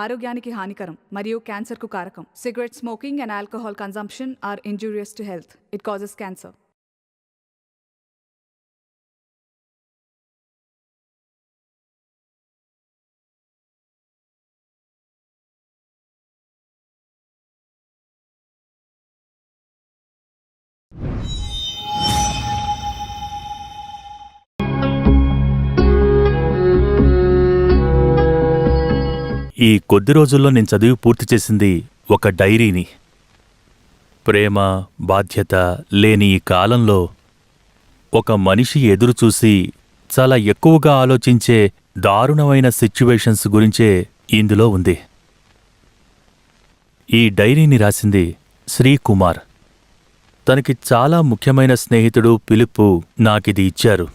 ఆరోగ్యానికి హానికరం మరియు క్యాన్సర్కు కారకం. Cigarette smoking and alcohol consumption are injurious to health. It causes cancer. ఈ కొద్ది రోజుల్లో నేను చదివి పూర్తి చేసింది ఒక డైరీని. ప్రేమ, బాధ్యత లేని ఈ కాలంలో ఒక మనిషి ఎదురుచూసి చాలా ఎక్కువగా ఆలోచించే దారుణమైన సిచ్యువేషన్స్ గురించే ఇందులో ఉంది. ఈ డైరీని రాసింది శ్రీకుమార్. తనకి చాలా ముఖ్యమైన స్నేహితుడు ఫిలిప్పు నాకిది ఇచ్చారు.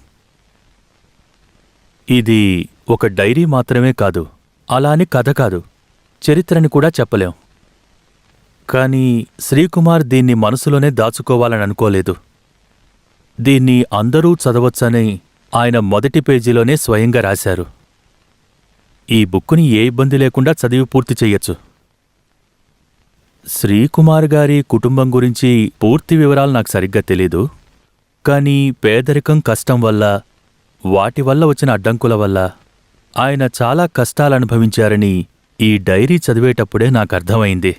ఇది ఒక డైరీ మాత్రమే కాదు, అలా అని కథ కాదు, చరిత్రని కూడా చెప్పలేం. కానీ శ్రీకుమార్ దీన్ని మనసులోనే దాచుకోవాలని అనుకోలేదు. దీన్ని అందరూ చదవచ్చని ఆయన మొదటి పేజీలోనే స్వయంగా రాశారు. ఈ బుక్కుని ఏ ఇబ్బంది లేకుండా చదివి పూర్తి చెయ్యొచ్చు. శ్రీకుమార్ గారి కుటుంబం గురించి పూర్తి వివరాలు నాకు సరిగ్గా తెలీదు. కానీ పేదరికం, కష్టం వల్ల, వాటి వల్ల వచ్చిన అడ్డంకుల వల్ల ఆయన చాలా కష్టాలనుభవించారని ఈ డైరీ చదివేటప్పుడే నాకు అర్థమైంది.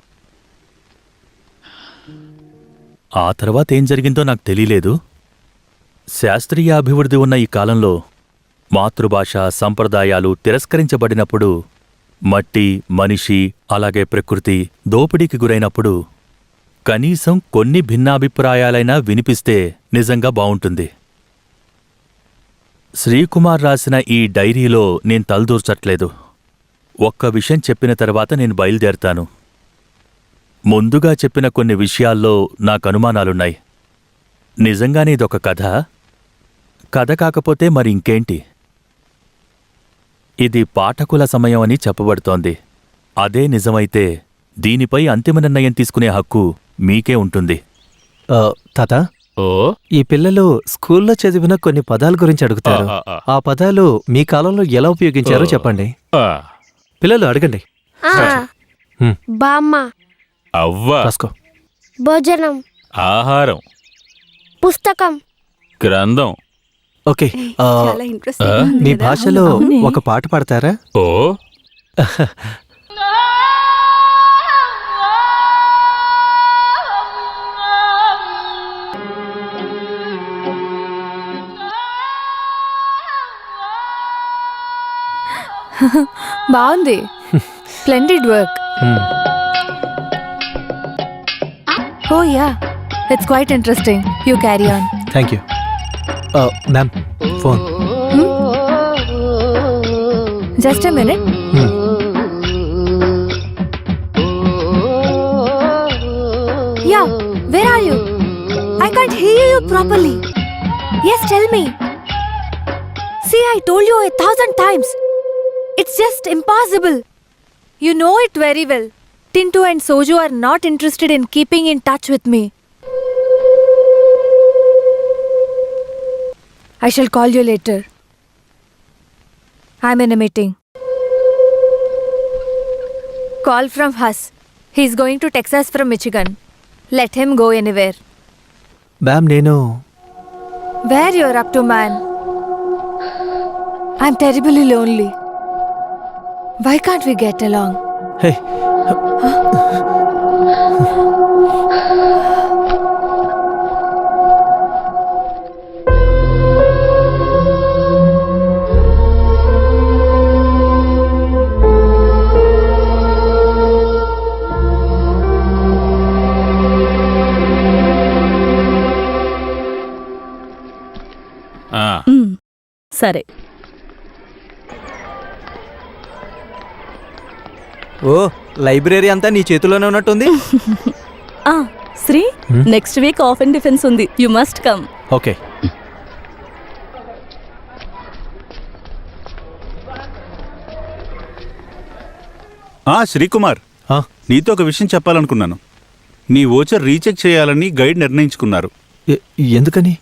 ఆ తర్వాత ఏం జరిగిందో నాకు తెలీలేదు. శాస్త్రీయ అభివృద్ధి ఉన్న ఈ కాలంలో మాతృభాష, సంప్రదాయాలు తిరస్కరించబడినప్పుడు, మట్టి, మనిషి, అలాగే ప్రకృతి దోపిడీకి గురైనప్పుడు కనీసం కొన్ని భిన్నాభిప్రాయాలైనా వినిపిస్తే నిజంగా బావుంటుంది. శ్రీకుమార్ రాసిన ఈ డైరీలో నేను తలదూర్చట్లేదు. ఒక్క విషయం చెప్పిన తర్వాత నేను బయలుదేరతాను. ముందుగా చెప్పిన కొన్ని విషయాల్లో నాకు అనుమానాలున్నాయి. నిజంగానే ఇదొక కథ? కథ కాకపోతే మరి ఇంకేంటి? ఇది పాఠకుల సమయం అని చెప్పబడుతోంది. అదే నిజమైతే దీనిపై అంతిమ నిర్ణయం తీసుకునే హక్కు మీకే ఉంటుంది. తాత, ఈ పిల్లలు స్కూల్లో చదివిన కొన్ని పదాల గురించి అడుగుతారు. ఆ పదాలు మీ కాలంలో ఎలా ఉపయోగించారో చెప్పండి. పిల్లలు అడగండి. బామ్మ, అవ్వ, రాసుకో. భోజనం, ఆహారం, పుస్తకం, గ్రంథం. ఓకే, చాలా ఇంట్రెస్టింగ్ మీ భాషలో ఒక పాట పాడతారా? ఓ బాగుంది. Splendid work. Oh yeah, it's quite interesting. You carry on. Thank you. Ma'am, phone. Just a minute. Yeah, where are you? I can't hear you properly. Yes, tell me. See, I told you 1,000 times. It's just impossible. You know it very well. Tintu and Soju are not interested in keeping in touch with me. I shall call you later. I'm in a meeting. Call from Huss. He's going to Texas from Michigan. Let him go anywhere. Ma'am, నేను Where you're up to, man? I'm terribly lonely. Why can't we get along? Hey, సరే. ఓ, library అంతా నీ చేతిలోనే ఉన్నట్టుంది. Sri, next week of and defence ఉంది. You must come. Okay. Sreekumar, నీతో ఒక విషయం చెప్పాలనుకున్నాను. నీ ఓచర్ రీచెక్ చేయాలని గైడ్ నిర్ణయించుకున్నారు. ఎందుకని?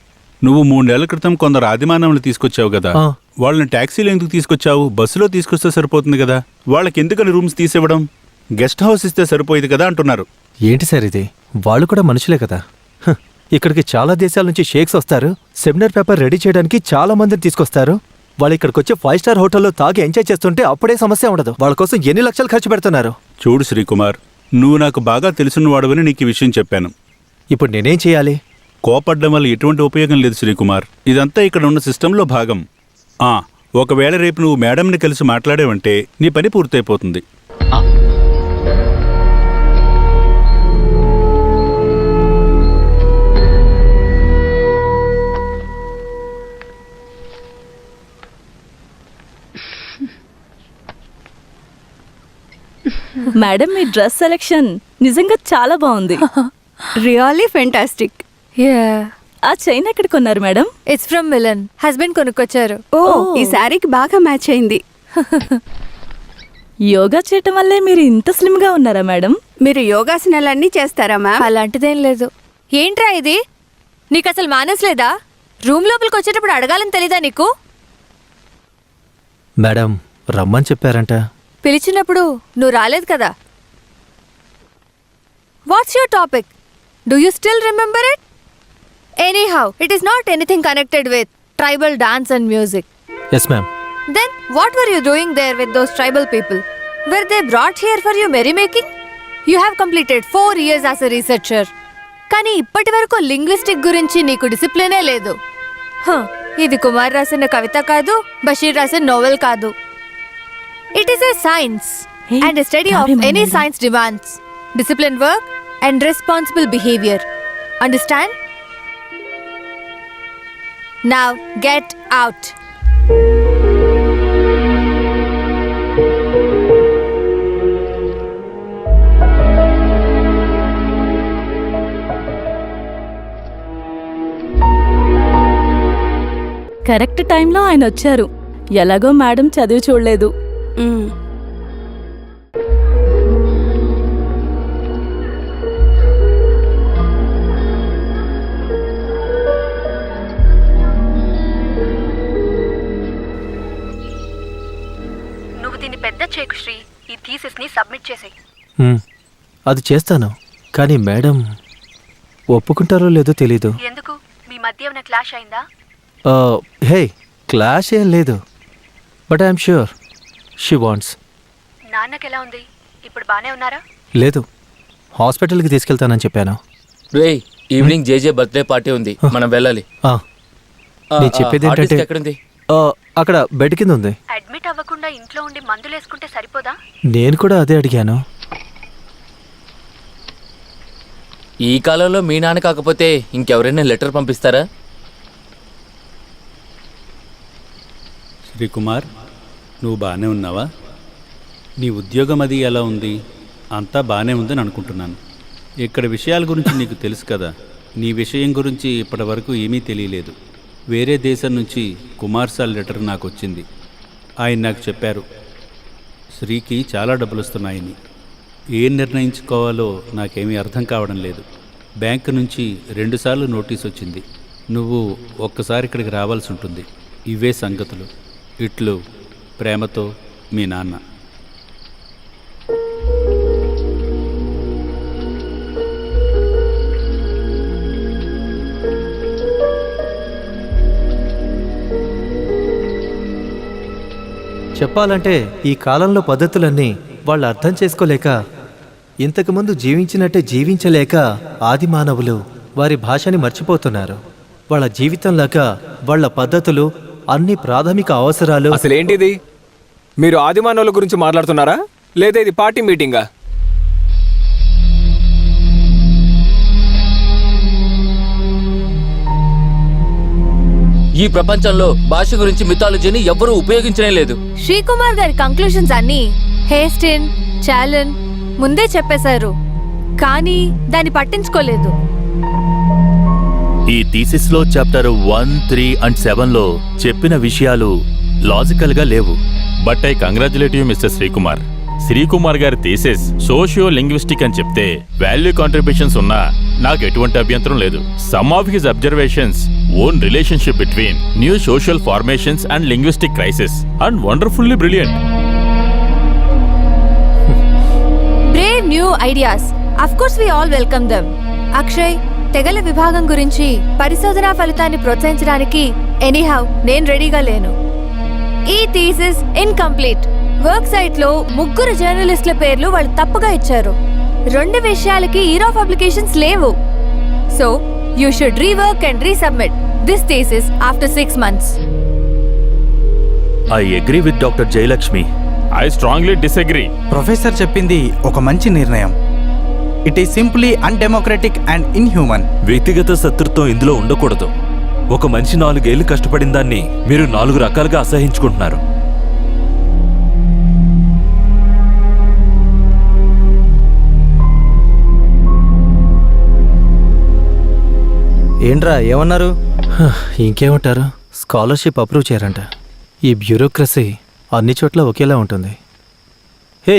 నువ్వు 3 నెలల క్రితం కొందరు ఆదిమానవులు తీసుకొచ్చావు కదా, ఆ. వాళ్ళని ట్యాక్సీలో ఎందుకు తీసుకొచ్చావు? బస్సులో తీసుకొస్తే సరిపోతుంది కదా. వాళ్ళకి ఎందుకని రూమ్స్ తీసివ్వడం? గెస్ట్ హౌస్ ఇస్తే సరిపోయేది కదా అంటున్నారు. ఏంటి సార్ ఇది? వాళ్ళు కూడా మనుషులే కదా. హ, ఇక్కడికి చాలా దేశాల నుంచి షేక్స్ వస్తారు. సెమినార్ పేపర్ రెడీ చేయడానికి చాలా మందిని తీసుకొస్తారు. వాళ్ళు ఇక్కడికి వచ్చి 5 స్టార్ హోటల్లో తాగి ఎంజాయ్ చేస్తుంటే అప్పుడే సమస్య ఉండదు. వాళ్ళ కోసం ఎన్ని లక్షలు ఖర్చు పెడుతున్నారు? చూడు శ్రీకుమార్, నువ్వు నాకు బాగా తెలిసిన వాడువని నీకు ఈ విషయం చెప్పాను. ఇప్పుడు నేనేం చేయాలి? కోపడ్డం వల్ల ఎటువంటి ఉపయోగం లేదు శ్రీకుమార్. ఇదంతా ఇక్కడ ఉన్న సిస్టంలో భాగం. ఒకవేళ రేపు నువ్వు మేడంని కలిసి మాట్లాడేవంటే నీ పని పూర్తయిపోతుంది. మేడం మీ డ్రెస్ సెలెక్షన్ నిజంగా చాలా బాగుంది. Really fantastic. ఆ చైన్ ఎక్కడ కొన్నారు madam? It's from Milan. Husband కొనుక్కొచ్చారు. ఓ, ఈ శారీకి బాగా మ్యాచ్ అయింది. యోగా చేయటం వల్లే మీరు ఇంత స్లిమ్ గా ఉన్నారా మేడం? మీరు యోగాసనాలన్నీ చేస్తారా మ్యామ్? అలాంటిదేం లేదు. ఏంట్రా ఇది? నీకు అసలు మేనర్స్ లేదా? రూమ్ లోపలికి వచ్చేటప్పుడు అడగాలని తెలీదా నీకు? మేడం రమ్మని చెప్పారంట. పిలిచినప్పుడు నువ్వు రాలేదు కదా. What's your topic? Do you still remember it? Anyhow, it is not anything connected with tribal dance and music. Yes ma'am. Then what were you doing there with those tribal people? Were they brought here for your merrymaking? You have completed 4 years as a researcher. కానీ ఇప్పటి వరకు linguistic గురించి నీకు డిసిప్లినే లేదు. ఇది కుమార్ రాసిన కవిత కాదు, బషీర్ రాసిన నోవెల్ కాదు. It is a science and study of any science demands discipline work and responsible behaviour. Understand? Now get out. Correct టైంలో ఆయన వచ్చారు. ఎలాగో మేడం చదివి చూడలేదు. నువ్వు దీన్ని పెద్ద చేయకు శ్రీ. ఈ థీసిస్ ని సబ్మిట్ చేసేయ్. అది చేస్తాను, కానీ మేడం ఒప్పుకుంటారో లేదో తెలీదు. ఎందుకు? మీ మధ్య ఏమైనా క్లాష్ అయిందా? హే, క్లాష్ ఏం లేదు, but I'm sure she wants. నాన్నకెలా ఉంది? ఇప్పుడు బానే ఉన్నారా? లేదు, హాస్పిటల్కి తీసుకెళ్తానని చెప్పాను. రేయ్, ఈవినింగ్ జేజే బర్త్డే పార్టీ ఉంది, మనం వెళ్ళాలి. నేను చెప్పేది ఏంటంటే ఎక్కడుంది? అక్కడ బెడ్ కింద ఉంది. అడ్మిట్ అవ్వకుండా ఇంట్లో ఉండి మందులేసుకుంటే సరిపోదా? నేను కూడా అదే అడిగాను. ఈ కాలంలో మీ నాన్న కాకపోతే ఇంకెవరైనా లెటర్ పంపిస్తారా? శ్రీకుమార్, నువ్వు బాగానే ఉన్నావా? నీ ఉద్యోగం అది ఎలా ఉంది? అంతా బాగానే ఉందని అనుకుంటున్నాను. ఇక్కడ విషయాల గురించి నీకు తెలుసు కదా. నీ విషయం గురించి ఇప్పటి వరకు ఏమీ తెలియలేదు. వేరే దేశం నుంచి కుమార్ సార్ లెటర్ నాకు వచ్చింది. ఆయన నాకు చెప్పారు, శ్రీకి చాలా డబ్బులు వస్తున్నాయని. ఏం నిర్ణయించుకోవాలో నాకేమీ అర్థం కావడం లేదు. బ్యాంకు నుంచి 2 సార్లు నోటీస్ వచ్చింది. నువ్వు ఒక్కసారి ఇక్కడికి రావాల్సి ఉంటుంది. ఇవే సంగతులు. ఇట్లు ప్రేమతో మీ నాన్న. చెప్పాలంటే ఈ కాలంలో పద్ధతులన్నీ వాళ్ళు అర్థం చేసుకోలేక, ఇంతకుముందు జీవించినట్టే జీవించలేక ఆది మానవులు వారి భాషని మర్చిపోతున్నారు. వాళ్ళ జీవితంలాగా వాళ్ళ పద్ధతులు, అన్ని ప్రాథమిక అవసరాలు. అసలేంటిది? మీరు ఆదిమానవుల గురించి మాట్లాడుతున్నారా, లేదా ఇది పార్టీ మీటింగా? ఈ ప్రపంచంలో భాష గురించి మిథాలజీని ఎవ్వరూ ఉపయోగించనే లేదు. శ్రీకుమార్ గారి కంక్లూషన్స్ అన్ని హేస్టిన్, చాలన్ ముందే చెప్పేశారు, కానీ దాన్ని పట్టించుకోలేదు. ఈ థీసిస్లో చాప్టర్ 1, 3 and 7లో చెప్పిన విషయాలు లాజికల్గా లేవు. But I congratulate you mister Srikumar. Srikumar గారి థీసిస్ సోషియో లింగ్విస్టిక్ అని చెప్తే వాల్యూ కాంట్రిబ్యూషన్స్ ఉన్నా నాకు ఎటువంటి అభ్యంతరం లేదు. Some of his observations on relationship between new social formations and linguistic crisis and wonderfully brilliant. Brave new ideas, of course we all welcome them. Akshay, తెగల విభాగం గురించి పరిశోధనా ఫలితాన్ని ప్రోత్సహించడానికి ఎనీహౌ నేను రెడీగా లేను. ఈ థీసిస్ ఇన్కంప్లీట్. వర్క్ సైట్ లో 3 జర్నలిస్టుల పేర్లు వాళ్ళు తప్పుగా ఇచ్చారు. 2 విషయాలకి ఇయర్ ఆఫ్ అప్లికేషన్స్ లేవు. So you should rework and resubmit this thesis after 6 months. I agree with doctor Jayalakshmi. I strongly disagree. Professor చెప్పింది ఒక మంచి నిర్ణయం. It is simply undemocratic and inhuman. వ్యక్తిగత శత్రుత్వం ఇందులో ఉండకూడదు. ఒక మనిషి 4 ఏళ్లు కష్టపడిన దాన్ని మీరు 4 రకాలుగా అసహించుకుంటున్నారు. ఏంట్రా ఏమన్నారు? ఇంకేమంటారు, స్కాలర్షిప్ అప్రూవ్ చేయరంట. ఈ బ్యూరోక్రసీ అన్ని చోట్ల ఒకేలా ఉంటుంది.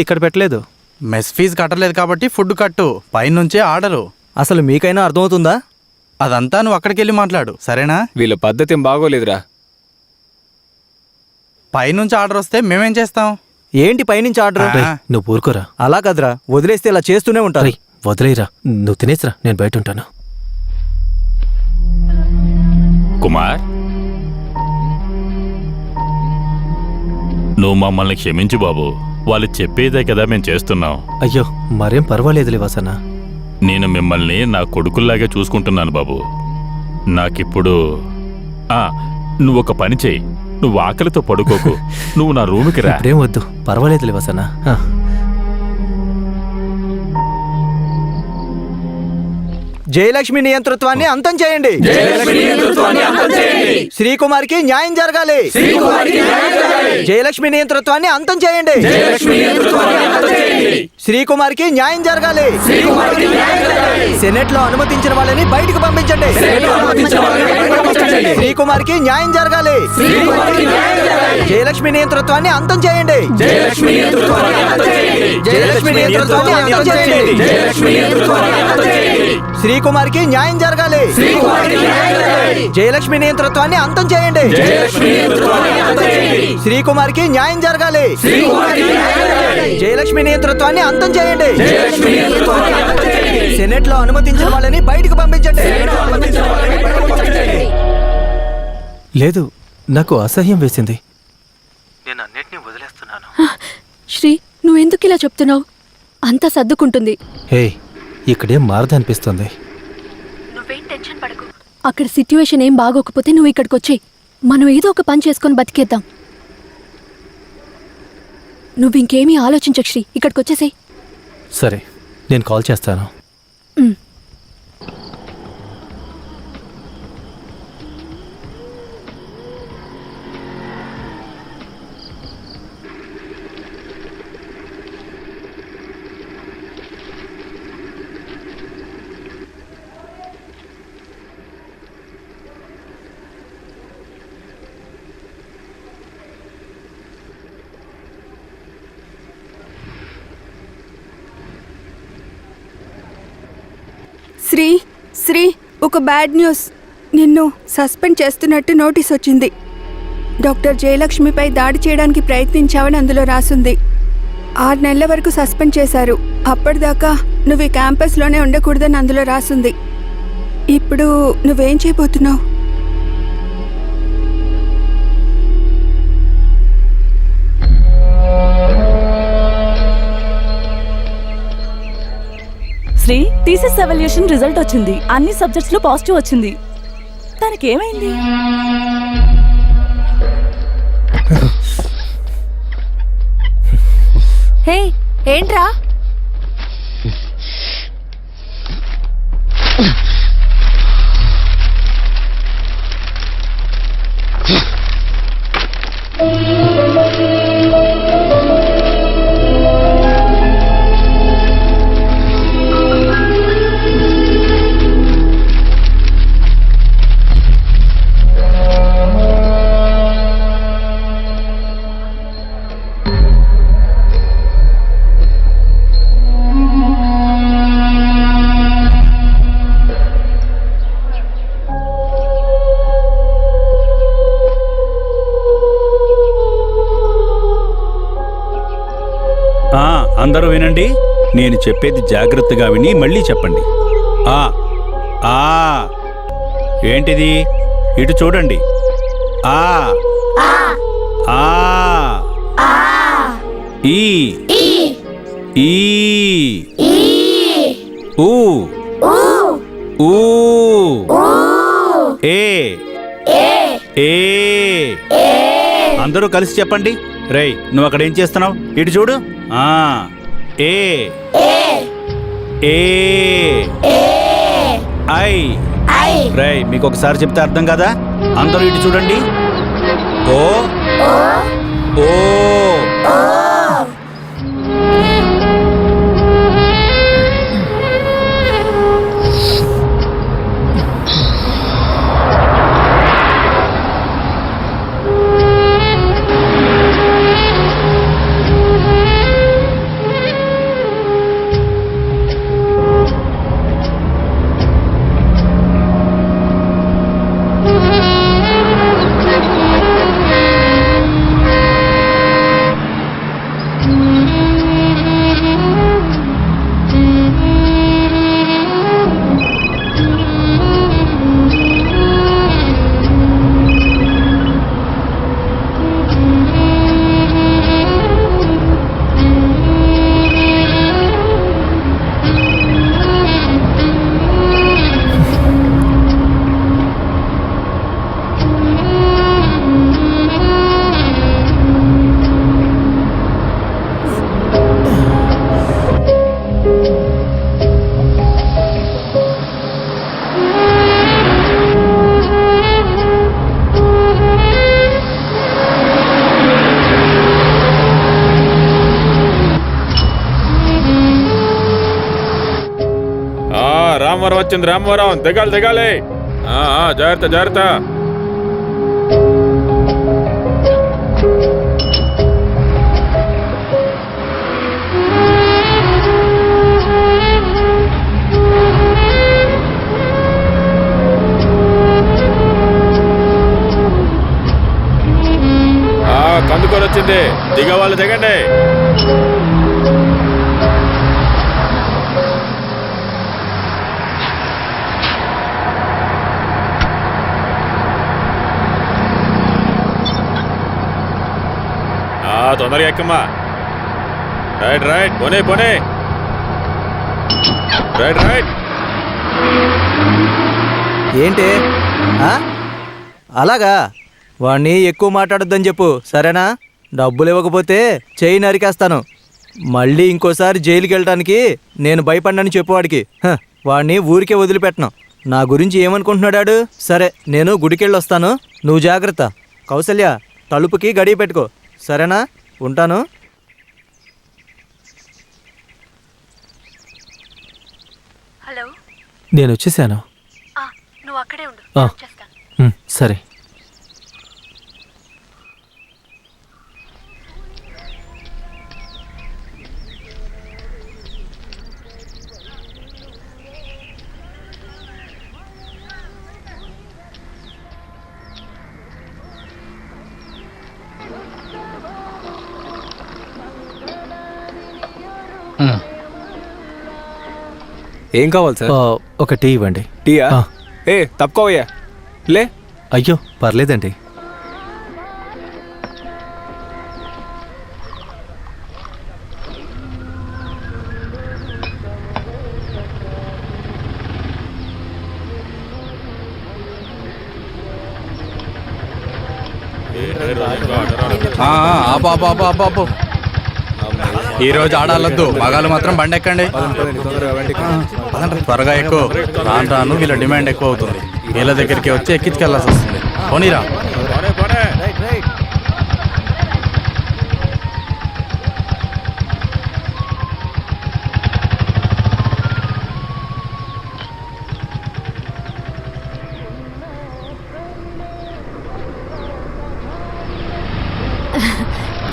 ఇక్కడ పెట్టలేదు. మెస్ ఫీజు కట్టలేదు కాబట్టి ఫుడ్ కట్టు, పైనుంచే ఆర్డరు. అసలు మీకైనా అర్థమవుతుందా? అదంతా నువ్వు అక్కడికి వెళ్ళి మాట్లాడు, సరేనా? వీళ్ళ పద్ధతి ఏం బాగోలేదురా. పైనుంచి ఆర్డర్ వస్తే మేమేం చేస్తాం? ఏంటి పైనుంచి ఆర్డర్? నువ్వు ఊరుకోరా. అలా కదరా, వదిలేస్తే ఇలా చేస్తూనే ఉంటారు. వదిలేరా, నువ్వు తినేసిరా, నేను బయట ఉంటాను. కుమార్, నువ్వు మమ్మల్ని క్షమించు బాబు. వాళ్ళు చెప్పేదే కదా మేము చేస్తున్నాం. అయ్యో మరేం పర్వాలేదులే వాసన. నేను మిమ్మల్ని నా కొడుకుల్లాగే చూసుకుంటున్నాను బాబు. నాకిప్పుడు నువ్వు ఒక పని చెయ్యి. నువ్వు ఆకలితో పడుకోకు, నువ్వు నా రూమ్కి రా. ఇప్పుడేం వద్దు, పర్వాలేదులే వాసన. జయలక్ష్మి నియంతృత్వాన్ని అంతం చేయండి. శ్రీకుమార్కి న్యాయం జరగాలి. జయలక్ష్మి నియంతృత్వాన్ని అంతం చేయండి. శ్రీకుమార్కి న్యాయం జరగాలి. సెనెట్ లో అనుమతించిన వాళ్ళని బయటకు పంపించండి. శ్రీకుమార్కి న్యాయం జరగాలి. జయలక్ష్మి నియంతృత్వాన్ని అంతం చేయండి. జయలక్ష్మి నియంతృత్వాన్ని అంతం చేయండి. శ్రీకుమార్కి న్యాయం జరగాలి. జయలక్ష్మి నియంతృత్వాన్ని అంతం చేయండి. శ్రీకుమార్కి న్యాయం జరగాలి. జయలక్ష్మి నియంతృత్వాన్ని అంతం చేయండి. సెనెట్ లో అనుమతించిన వాళ్ళని బయటకు పంపించండి. లేదు, నాకు అసహ్యం వేసింది. నేను అన్నిటినీ వదిలేస్తున్నాను. శ్రీ, నువ్వెందుకు ఇలా చెప్తున్నావు? అంతా సర్దుకుంటుంది. హే, ఇక్కడేం మారదనిపిస్తుంది. నువ్వేం టెన్షన్ పడకు. అక్కడ సిట్యుయేషన్ ఏం బాగోకపోతే నువ్వు ఇక్కడికి వచ్చేయ్. మనం ఏదో ఒక పని చేసుకొని బతికేద్దాం. నువ్వు ఇంకేమీ ఆలోచించకు శ్రీ, ఇక్కడికి వచ్చేసేయ్. సరే, నేను కాల్ చేస్తాను. శ్రీ, ఒక బ్యాడ్ న్యూస్. నిన్ను సస్పెండ్ చేస్తున్నట్టు నోటీస్ వచ్చింది. డాక్టర్ జయలక్ష్మిపై దాడి చేయడానికి ప్రయత్నించావని అందులో రాసుంది. 6 నెలల వరకు సస్పెండ్ చేశారు. అప్పటిదాకా నువ్వు ఈ క్యాంపస్లోనే ఉండకూడదని అందులో రాసుంది. ఇప్పుడు నువ్వేం చేయబోతున్నావు? శ్రీ, థీసిస్ ఎవాల్యుయేషన్ రిజల్ట్ వచ్చింది. అన్ని సబ్జెక్ట్స్ లో పాజిటివ్ వచ్చింది. తనకేమైంది? హే, ఏంట్రా? అందరూ వినండి, నేను చెప్పేది జాగ్రత్తగా విని మళ్ళీ చెప్పండి. ఆ ఆ ఏంటిది? ఇటు చూడండి. ఆ ఆ ఈ ఈ ఊ ఊ ఏ ఏ అందరూ కలిసి చెప్పండి. రేయ్, నువ్వు అక్కడ ఏం చేస్తున్నావు? ఇటు చూడు. ఆ ఏ ఏ ఐ. రేయ్, మీకు ఒకసారి చెప్తే అర్థం కదా? అందరూ ఇటు చూడండి. ఓ ఓ రామవరం వచ్చింది, రామవరం. దిగాలి దిగాలి. జాగ్రత్త జాగ్రత్త. కందుకొని వచ్చింది, దిగవాళ్ళు దిగండి. తొందరగా ఎక్కమ్మా. రైట్ రైట్, పోనీ పోనీ. Right right. ఏంటి అలాగా? వాణ్ణి ఎక్కువ మాట్లాడొద్దని చెప్పు, సరేనా? డబ్బులు ఇవ్వకపోతే చేయి నరికేస్తాను. మళ్ళీ ఇంకోసారి జైలుకి వెళ్ళడానికి నేను భయపడినని చెప్పు వాడికి. వాడిని ఊరికే వదిలిపెట్టను. నా గురించి ఏమనుకుంటున్నాడాడు? సరే, నేను గుడికెళ్ళి వస్తాను, నువ్వు జాగ్రత్త. కౌసల్య, తలుపుకి గడియ పెట్టుకో, సరేనా? ఉంటాను. హలో, నేను వచ్చేసాను. నువ్వు అక్కడే ఉండు, సరే. ఏం కావాలి సార్? ఒక టీ ఇవ్వండి. టీయా? తప్పుకోవయ్యా, లే. అయ్యో, పర్లేదండి. ఆపు. ఈరోజు ఆడాలొద్దు, మగాళ్ళు మాత్రం బండి ఎక్కండి. త్వరగా ఎక్కువ. రాను రాను వీళ్ళ డిమాండ్ ఎక్కువ అవుతుంది. వీళ్ళ దగ్గరికి వచ్చి ఎక్కించుకెళ్ళాల్సి వస్తుంది. పోనీరా.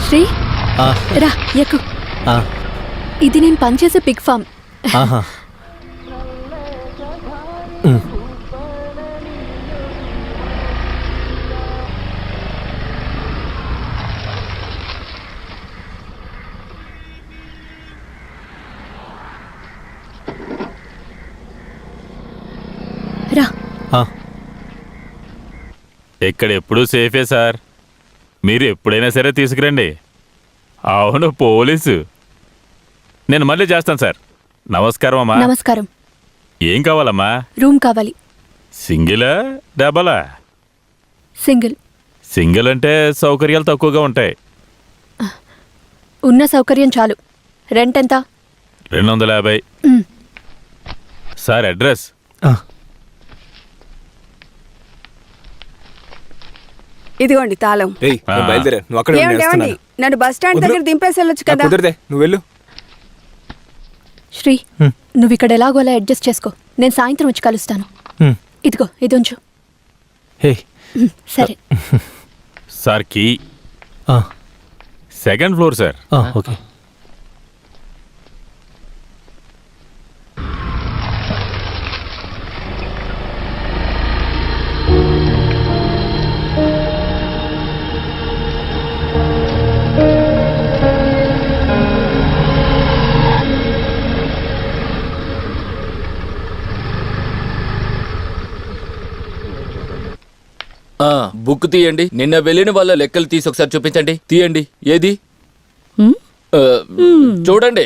శ్రీ, రా ఎక్కు. ఇది నేను పనిచేసే పిగ్ ఫామ్. రా. ఇక్కడ ఎప్పుడూ సేఫే సార్. మీరు ఎప్పుడైనా సరే తీసుకురండి. అవును, పోలీసు. నేను మళ్ళీ చేస్తాను సార్. నమస్కారం అమ్మా. నమస్కారం. ఏం కావాలమ్మా? రూమ్ కావాలి. సింగిలా డబలా? సింగిల్. సింగిల్ అంటే సౌకర్యాలు తక్కువగా ఉంటాయి. ఉన్న సౌకర్యం చాలు. రెంట్ ఎంత? 250. Sir address? ఇదిగోండి తాళం. బయలుదేరా, నువ్వు అక్కడ ఏమండి, నన్ను బస్ స్టాండ్ దగ్గర దింపేసి వెళ్ళొచ్చు కదా. కుదిరితే నువ్వు వెళ్ళు. శ్రీ, నువ్వు ఇక్కడ ఎలాగో అలా అడ్జస్ట్ చేసుకో. నేను సాయంత్రం వచ్చి కలుస్తాను. ఇదిగో ఇది ఉంచు. సరే. Sir key 2nd floor sir. Okay. Book తీయండి. నిన్న వెళ్ళిన వాళ్ళ లెక్కలు తీసి ఒకసారి చూపించండి. తీయండి. ఏది? చూడండి.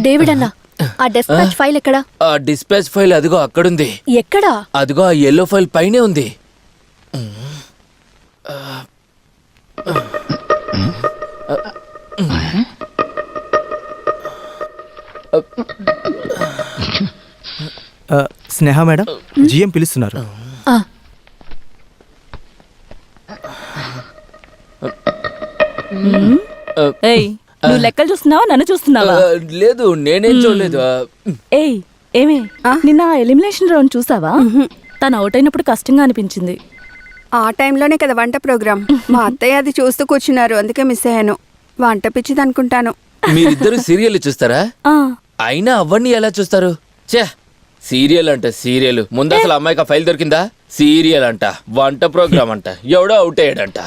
డేవిడ్ అన్న, ఆ డిస్పాచ్ ఫైల్ ఎక్కడా? ఆ డిస్పాచ్ ఫైల్ అదిగో అక్కడుంది. ఎక్కడా? అదిగో ఆ yellow ఫైల్ పైనే ఉంది. స్నేహ మేడం, జిఎం పిలుస్తున్నారు. ఏయ్, నువ్వు లెక్కలు చూస్తున్నావా, నన్ను చూస్తున్నావా? లేదు, నేనేం చూడలేదు. ఏయ్, ఏమే నిన్న ఎలిమినేషన్ రౌండ్ చూసావా? తను అవుట్ అయినప్పుడు కష్టంగా అనిపించింది. ఆ టైంలోనే కదా వంట ప్రోగ్రామ్. మా అత్తయ్య అది చూస్తూ కూర్చున్నారు, అందుకే మిస్ అయ్యాను. వంట పిచ్చిది అనుకుంటాను. మీరిద్దరు సీరియల్ చూస్తారా? అయినా అవన్నీ ఎలా చూస్తారు? చే, సీరియల్ అంట సీరియల్. ముందు అసలు అమ్మాయికి ఫైల్ దొరికిందా? సీరియల్ అంట, వంట ప్రోగ్రామ్ అంట, ఎవడో అవుట్ అయ్యాడంట.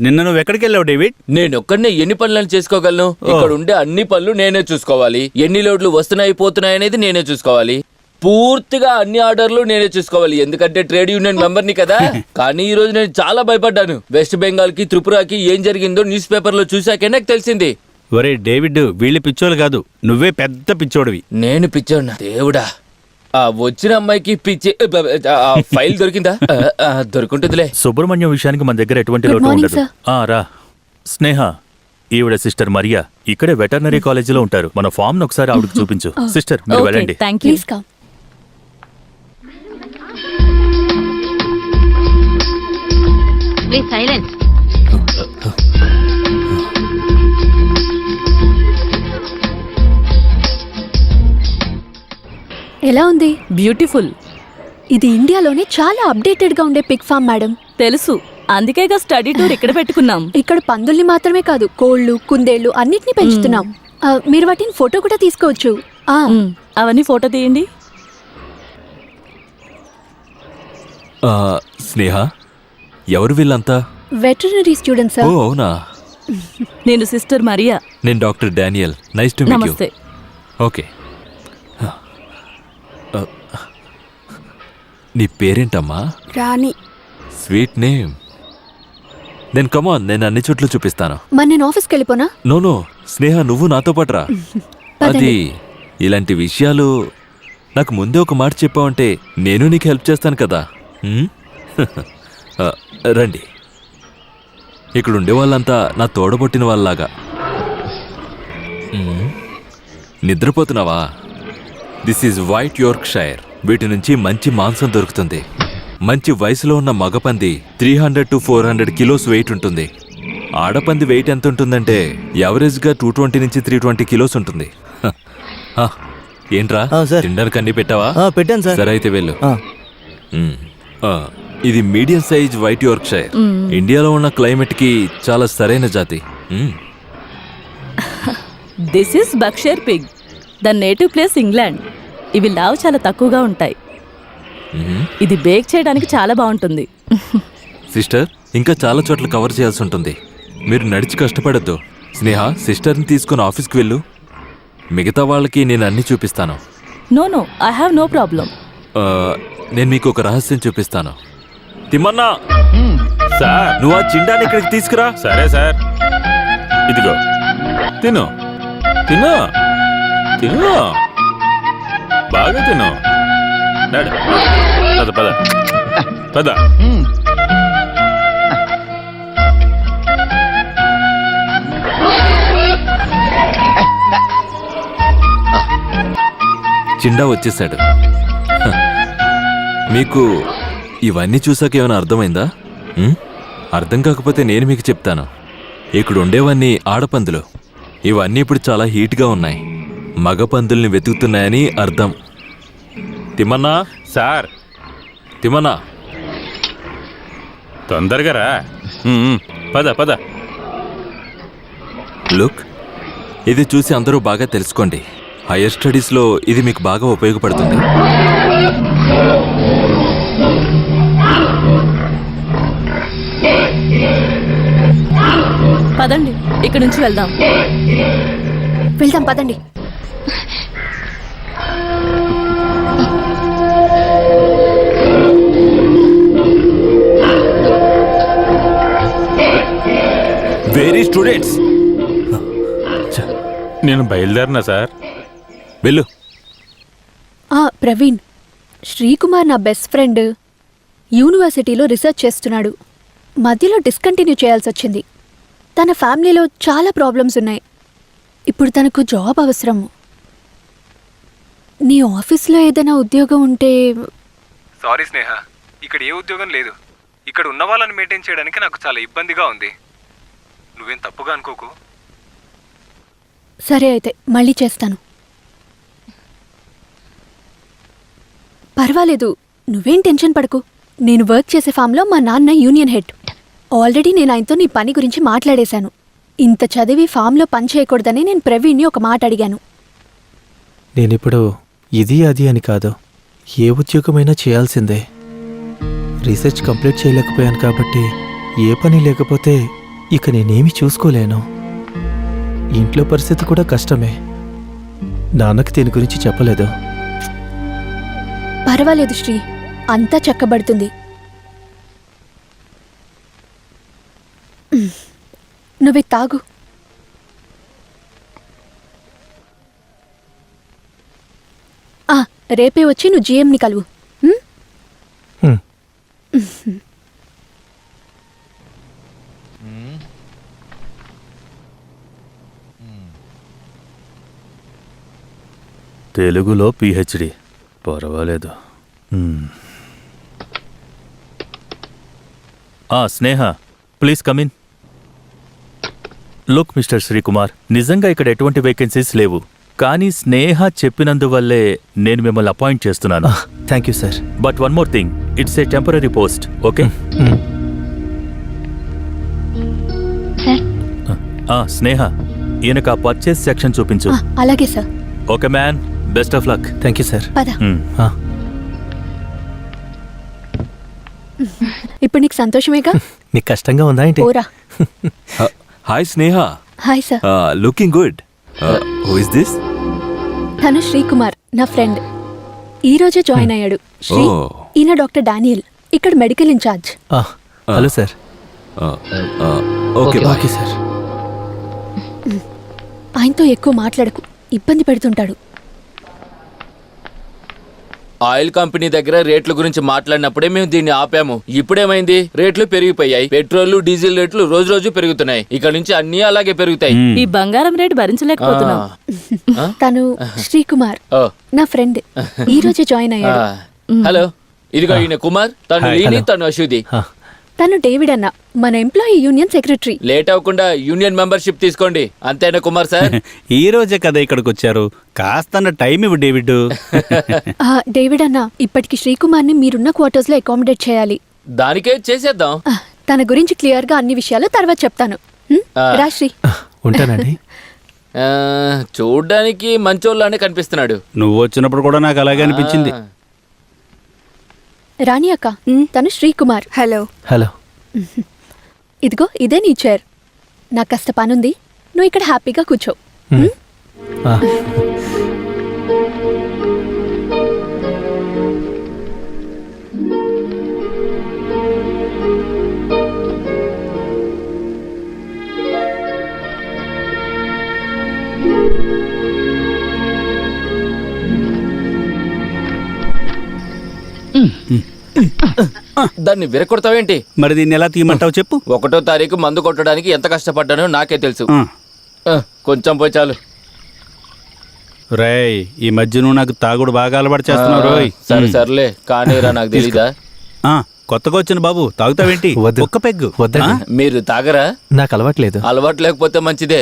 నిన్న నువ్వు ఎక్కడికి వెళ్ళావు డేవిడ్? నేను ఒక్కడనే ఎన్ని పనులను చేసుకోగలను? ఇక్కడ ఉండే అన్ని పనులు నేనే చూసుకోవాలి. ఎన్ని లోడ్లు వస్తున్నాయి పోతున్నాయి అనేది నేనే చూసుకోవాలి. పూర్తిగా అన్ని ఆర్డర్లు నేనే చూసుకోవాలి, ఎందుకంటే ట్రేడ్ యూనియన్ మెంబర్ని కదా. కానీ ఈ రోజు నేను చాలా భయపడ్డాను. వెస్ట్ బెంగాల్ కి త్రిపురకి ఏం జరిగిందో న్యూస్ పేపర్ లో చూసాకే నాకు తెలిసింది. ఒరే డేవిడ్, వీళ్ళు పిచ్చోళ్ళు కాదు, నువ్వే పెద్ద పిచ్చోడివి. నేను పిచ్చోడినా? దేవుడా, ఆ వచ్చిన అమ్మాయికి పిచ్చి ఫైల్ దొరికిందా? దొరుకుంటుందిలే. సుబ్రహ్మణ్యం విషయానికి మన దగ్గర ఎటువంటి లోటు ఉండదు. రా స్నేహ, ఈవిడ సిస్టర్ మరియా ఇక్కడే వెటర్నరీ కాలేజీలో ఉంటారు. మన ఫామ్ ను ఒకసారి ఆవిడకి చూపించు. సిస్టర్, మీరు వెళ్ళండి. ఎలా ఉంది? బ్యూటిఫుల్. ఇది ఇండియాలోనే చాలా అప్డేటెడ్ గా ఉండే పిగ్ ఫామ్ మేడం. తెలుసు, అందుకేగా స్టడీ టూర్ ఇక్కడ పెట్టుకున్నాం. ఇక్కడ పందుల్ని మాత్రమే కాదు, కోళ్లు, కుందేళ్లు అన్నిటిని పెంచుతున్నాం. మీరు వాటిని ఫోటో కూడా తీసుకోవచ్చు. అవన్నీ ఫోటో తీయండి. స్నేహ, ఎవరు వీళ్ళంతా? Veterinary students. ఓ అవునా. నేను సిస్టర్ మరియా. నేను doctor Daniel. Nice to meet you. నమస్తే. ఓకే. నీ పేరేంటమ్మా? Rani. Sweet name. Then come on, నేను అన్ని చోట్ల చూపిస్తాను. మరి నేను ఆఫీస్కి వెళ్ళిపోనా? నో, స్నేహ నువ్వు నాతో పాటు రా. అది ఇలాంటి విషయాలు నాకు ముందే ఒక మాట చెప్పావంటే నేను నీకు హెల్ప్ చేస్తాను కదా. రండి. ఇక్కడ ఉండే వాళ్ళంతా నా తోడబొట్టిన వాళ్ళలాగా. నిద్రపోతున్నావా? This is white Yorkshire. వీటి నుంచి మంచి మాంసం దొరుకుతుంది. మంచి వయసులో ఉన్న మగపంది 300 to 400 కిలోస్ వెయిట్ ఉంటుంది. ఆడపంది వెయిట్ ఎంత ఉంటుందంటే యావరేజ్గా 220 నుంచి 320 కిలోస్ ఉంటుంది. ఏంట్రా, తినడానికి అన్ని పెట్టావా? పెట్టాను సార్. సరే అయితే వెళ్ళు. ఇది మీడియం సైజ్ వైట్ యార్క్షైర్. ఇండియాలో ఉన్న క్లైమేట్ కి చాలా సరైన జాతి. This is Berkshire pig. The native place England. ఇవి లావు చాలా తక్కువగా ఉంటాయి. ఇది బేక్ చేయడానికి చాలా బాగుంటుంది. సిస్టర్ ఇంకా చాలా చోట్ల కవర్ చేయాల్సి ఉంటుంది. మీరు నడిచి కష్టపడద్దు. స్నేహ, సిస్టర్ని తీసుకుని ఆఫీస్కి వెళ్ళు. మిగతా వాళ్ళకి నేను అన్నీ చూపిస్తాను. No no, I have no problem. నేను మీకు ఒక రహస్యం చూపిస్తాను. తిమ్మన్నా, సార్ నువ్వు ఆ చిండాన్ని ఇక్కడికి తీసుకురా. సరే సార్, ఇదిగో తిను తిను తిను, బాగా తిను. డాడీ, పద పద పద. చిండా వచ్చేసాడు. హ. మీకు ఇవన్నీ చూసాక ఏమైనా అర్థమైందా? అర్థం కాకపోతే నేను మీకు చెప్తాను. ఇక్కడ ఉండేవన్నీ ఆడపందులు. ఇవన్నీ ఇప్పుడు చాలా హీట్గా ఉన్నాయి. మగ పందుల్ని వెతుకుతున్నాయని అర్థం. తిమ్మన్నా, సార్ తిమ్మన్నా, తొందరగా రా. పద పద. లుక్, ఇది చూసి అందరూ బాగా తెలుసుకోండి. హైయర్ స్టడీస్లో ఇది మీకు బాగా ఉపయోగపడుతుంది. పదండి, ఇక్కడి నుంచి వెళ్దాం. వెళ్దాం పదండి. వెరీ స్టూడెంట్స్, నేను బయలుదేరినా సార్. వెళ్ళు. ప్రవీణ్, శ్రీకుమార్ నా బెస్ట్ ఫ్రెండ్. యూనివర్సిటీలో రీసెర్చ్ చేస్తున్నాడు. మధ్యలో డిస్కంటిన్యూ చేయాల్సి వచ్చింది. తన ఫ్యామిలీలో చాలా ప్రాబ్లమ్స్ ఉన్నాయి. ఇప్పుడు తనకు జాబ్ అవసరం. నీ ఆఫీస్లో ఏదైనా ఉద్యోగం ఉంటే. సారీ స్నేహ, ఇక్కడ ఏ ఉద్యోగం లేదు. ఇక్కడ ఉన్న వాళ్ళని మెయింటైన్ చేయడానికి నాకు చాలా ఇబ్బందిగా ఉంది. నువ్వేం తప్పుగా అనుకోకు. సరే అయితే మళ్ళీ చేస్తాను. పర్వాలేదు, నువ్వేం టెన్షన్ పడకు. నేను వర్క్ చేసే ఫామ్లో మా నాన్న యూనియన్ హెడ్. ఆల్రెడీ నేను ఆయనతో నీ పని గురించి మాట్లాడేశాను. ఇంత చదివి ఫామ్లో పని చేయకూడదని నేను ప్రవీణ్ని ఒక మాట అడిగాను. నేనిప్పుడు ఇది అది అని కాదు, ఏ ఉద్యోగమైనా చేయాల్సిందే. రీసెర్చ్ కంప్లీట్ చేయలేకపోయాను కాబట్టి ఏ పని లేకపోతే ఇక నేనేమి చూసుకోలేను. ఇంట్లో పరిస్థితి కూడా కష్టమే. నాన్నకి దీని గురించి చెప్పలేదు. పర్వాలేదు శ్రీ, అంతా చక్కబడుతుంది. నువ్వు తాగు. రేపే వచ్చి నువ్వు జిఎంని కలువు. తెలుగులో పిహెచ్డి, పర్వాలేదు. Sneha, please come in. Look mister Sreekumar, నిజంగా ఇక్కడ ఎటువంటి వేకెన్సీస్ లేవు. కానీ స్నేహ చెప్పినందువల్లే నేను మిమ్మల్ని అపాయింట్ చేస్తున్నాను. Thank you sir. But one more thing, it's a temporary post, okay? Sneha, ఈయనకు ఆ పర్చేస్ సెక్షన్ చూపించు. అలాగే sir. Okay man, best of luck. Thank you sir. పద. ఇప్పుడు నీకు సంతోషమేగా? నీకు కష్టంగా ఉందా ఏంటి? ఓరా. Hi Sneha. Hi sir. Looking good. Who is this? తను శ్రీకుమార్, నా ఫ్రెండ్. ఈ రోజే జాయిన్ అయ్యాడు. శ్రీ, ఈయన డాక్టర్ డానియల్, ఇక్కడ medical in charge. Hello sir. Okay okay sir. ఆయనతో ఎక్కువ మాట్లాడకు, ఇబ్బంది పెడుతుంటాడు. ఆయిల్ కంపెనీ దగ్గర రేట్ల గురించి మాట్లాడినప్పుడే మేము దీన్ని ఆపాము. ఇప్పుడేమైంది? రేట్లు పెరిగిపోయాయి. పెట్రోల్, డీజిల్ రేట్లు రోజు రోజు పెరుగుతున్నాయి. ఇక నుంచి అన్ని అలాగే పెరుగుతాయి. ఈ బంగారం రేటు భరించలేకపోతున్నాం. తను శ్రీకుమార్, నా ఫ్రెండ్. ఈ రోజే జాయిన్ అయ్యాడు. హలో, ఇదిగో ఈయన కుమార్, తను లీని, తను అశ్వతి. తను డేవిడ్ అన్న, మన ఎంప్లాయీ యూనియన్ సెక్రటరీ. లేట్ అవ్వకుండా యూనియన్ మెంబర్షిప్ తీసుకోండి. అంతేనా కుమార్ సార్? ఈ రోజే కదా ఇక్కడికి వచ్చారు, కాస్త టైం ఇవ్వు డేవిడ్. డేవిడ్ అన్న, ఇప్పటికి శ్రీకుమార్ని మీరున్న క్వార్టర్స్ లో అకామిడేట్ చేయాలి. దానికే చేసేద్దాం. తన గురించి క్లియర్ గా అన్ని విషయాలు తర్వాత చెప్తాను. రా శ్రీ. ఉంటానండి. చూడ్డానికి మంచోళ్ళనే కనిపిస్తున్నాడు. నువ్వు వచ్చినప్పుడు కూడా నాకు అలాగే అనిపించింది. రాణి అక్క, తను శ్రీకుమార్. హలో. హలో. ఇదిగో ఇదే నీ చైర్. నాకు కష్ట పనుంది, నువ్వు ఇక్కడ హ్యాపీగా కూర్చో. ఆ, దాన్ని విరకొడతావేంటి? మరి దీన్ని ఎలా తీయమంటావు చెప్పు. 1వ తారీఖు మందు కొట్టడానికి ఎంత కష్టపడ్డానో నాకే తెలుసు. కొంచెం పోయి చాలు. రేయ్, ఈ మధ్య నువ్వు నాకు తాగుడు బాగా అలవాటు చేస్తున్నావు రోయ్. సరే సర్లే కానీరా, నాకు తెలీదా? కొత్తగా వచ్చిన బాబు తాగుతావేంటి? వద్దు. ఒక్క పెగ్గు. వద్దండి. మీరు తాగరా? నాకు అలవాట్లేదు. అలవాటు లేకపోతే మంచిదే.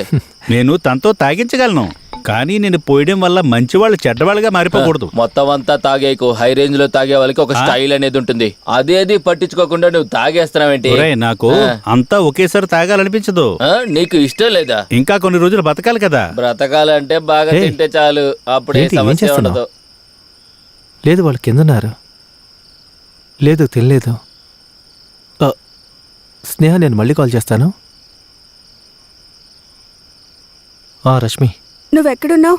నేను తనతో తాగించగలను, కానీ నేను పోయడం వల్ల మంచివాళ్ళు చెడ్డవాళ్ళుగా మారిపోకూడదు. మొత్తం అంతా తాగేకు. హై రేంజ్ లో తాగే వాళ్ళకి ఒక స్టైల్ అనేది ఉంటుంది. అదేది పట్టించుకోకుండా నువ్వు తాగేస్తున్నావేంటి? ఒరేయ్, నాకు అంతా ఒకేసారి తాగాలనిపించదు. నీకు ఇష్టం లేదా? ఇంకా కొన్ని రోజులు బతకాలి కదా. బ్రతకాలంటే బాగా ఏయ్, తింటే చాలు, అప్పుడే ఏంటి, ఏం సమస్య చేస్తున్నావ్? ఉండదు. లేదు, వాళ్ళు కిందన్నారు. లేదు, తినలేదు. స్నేహ, నేను మళ్ళీ కాల్ చేస్తాను. రష్మి, నువ్వెక్కడున్నావు?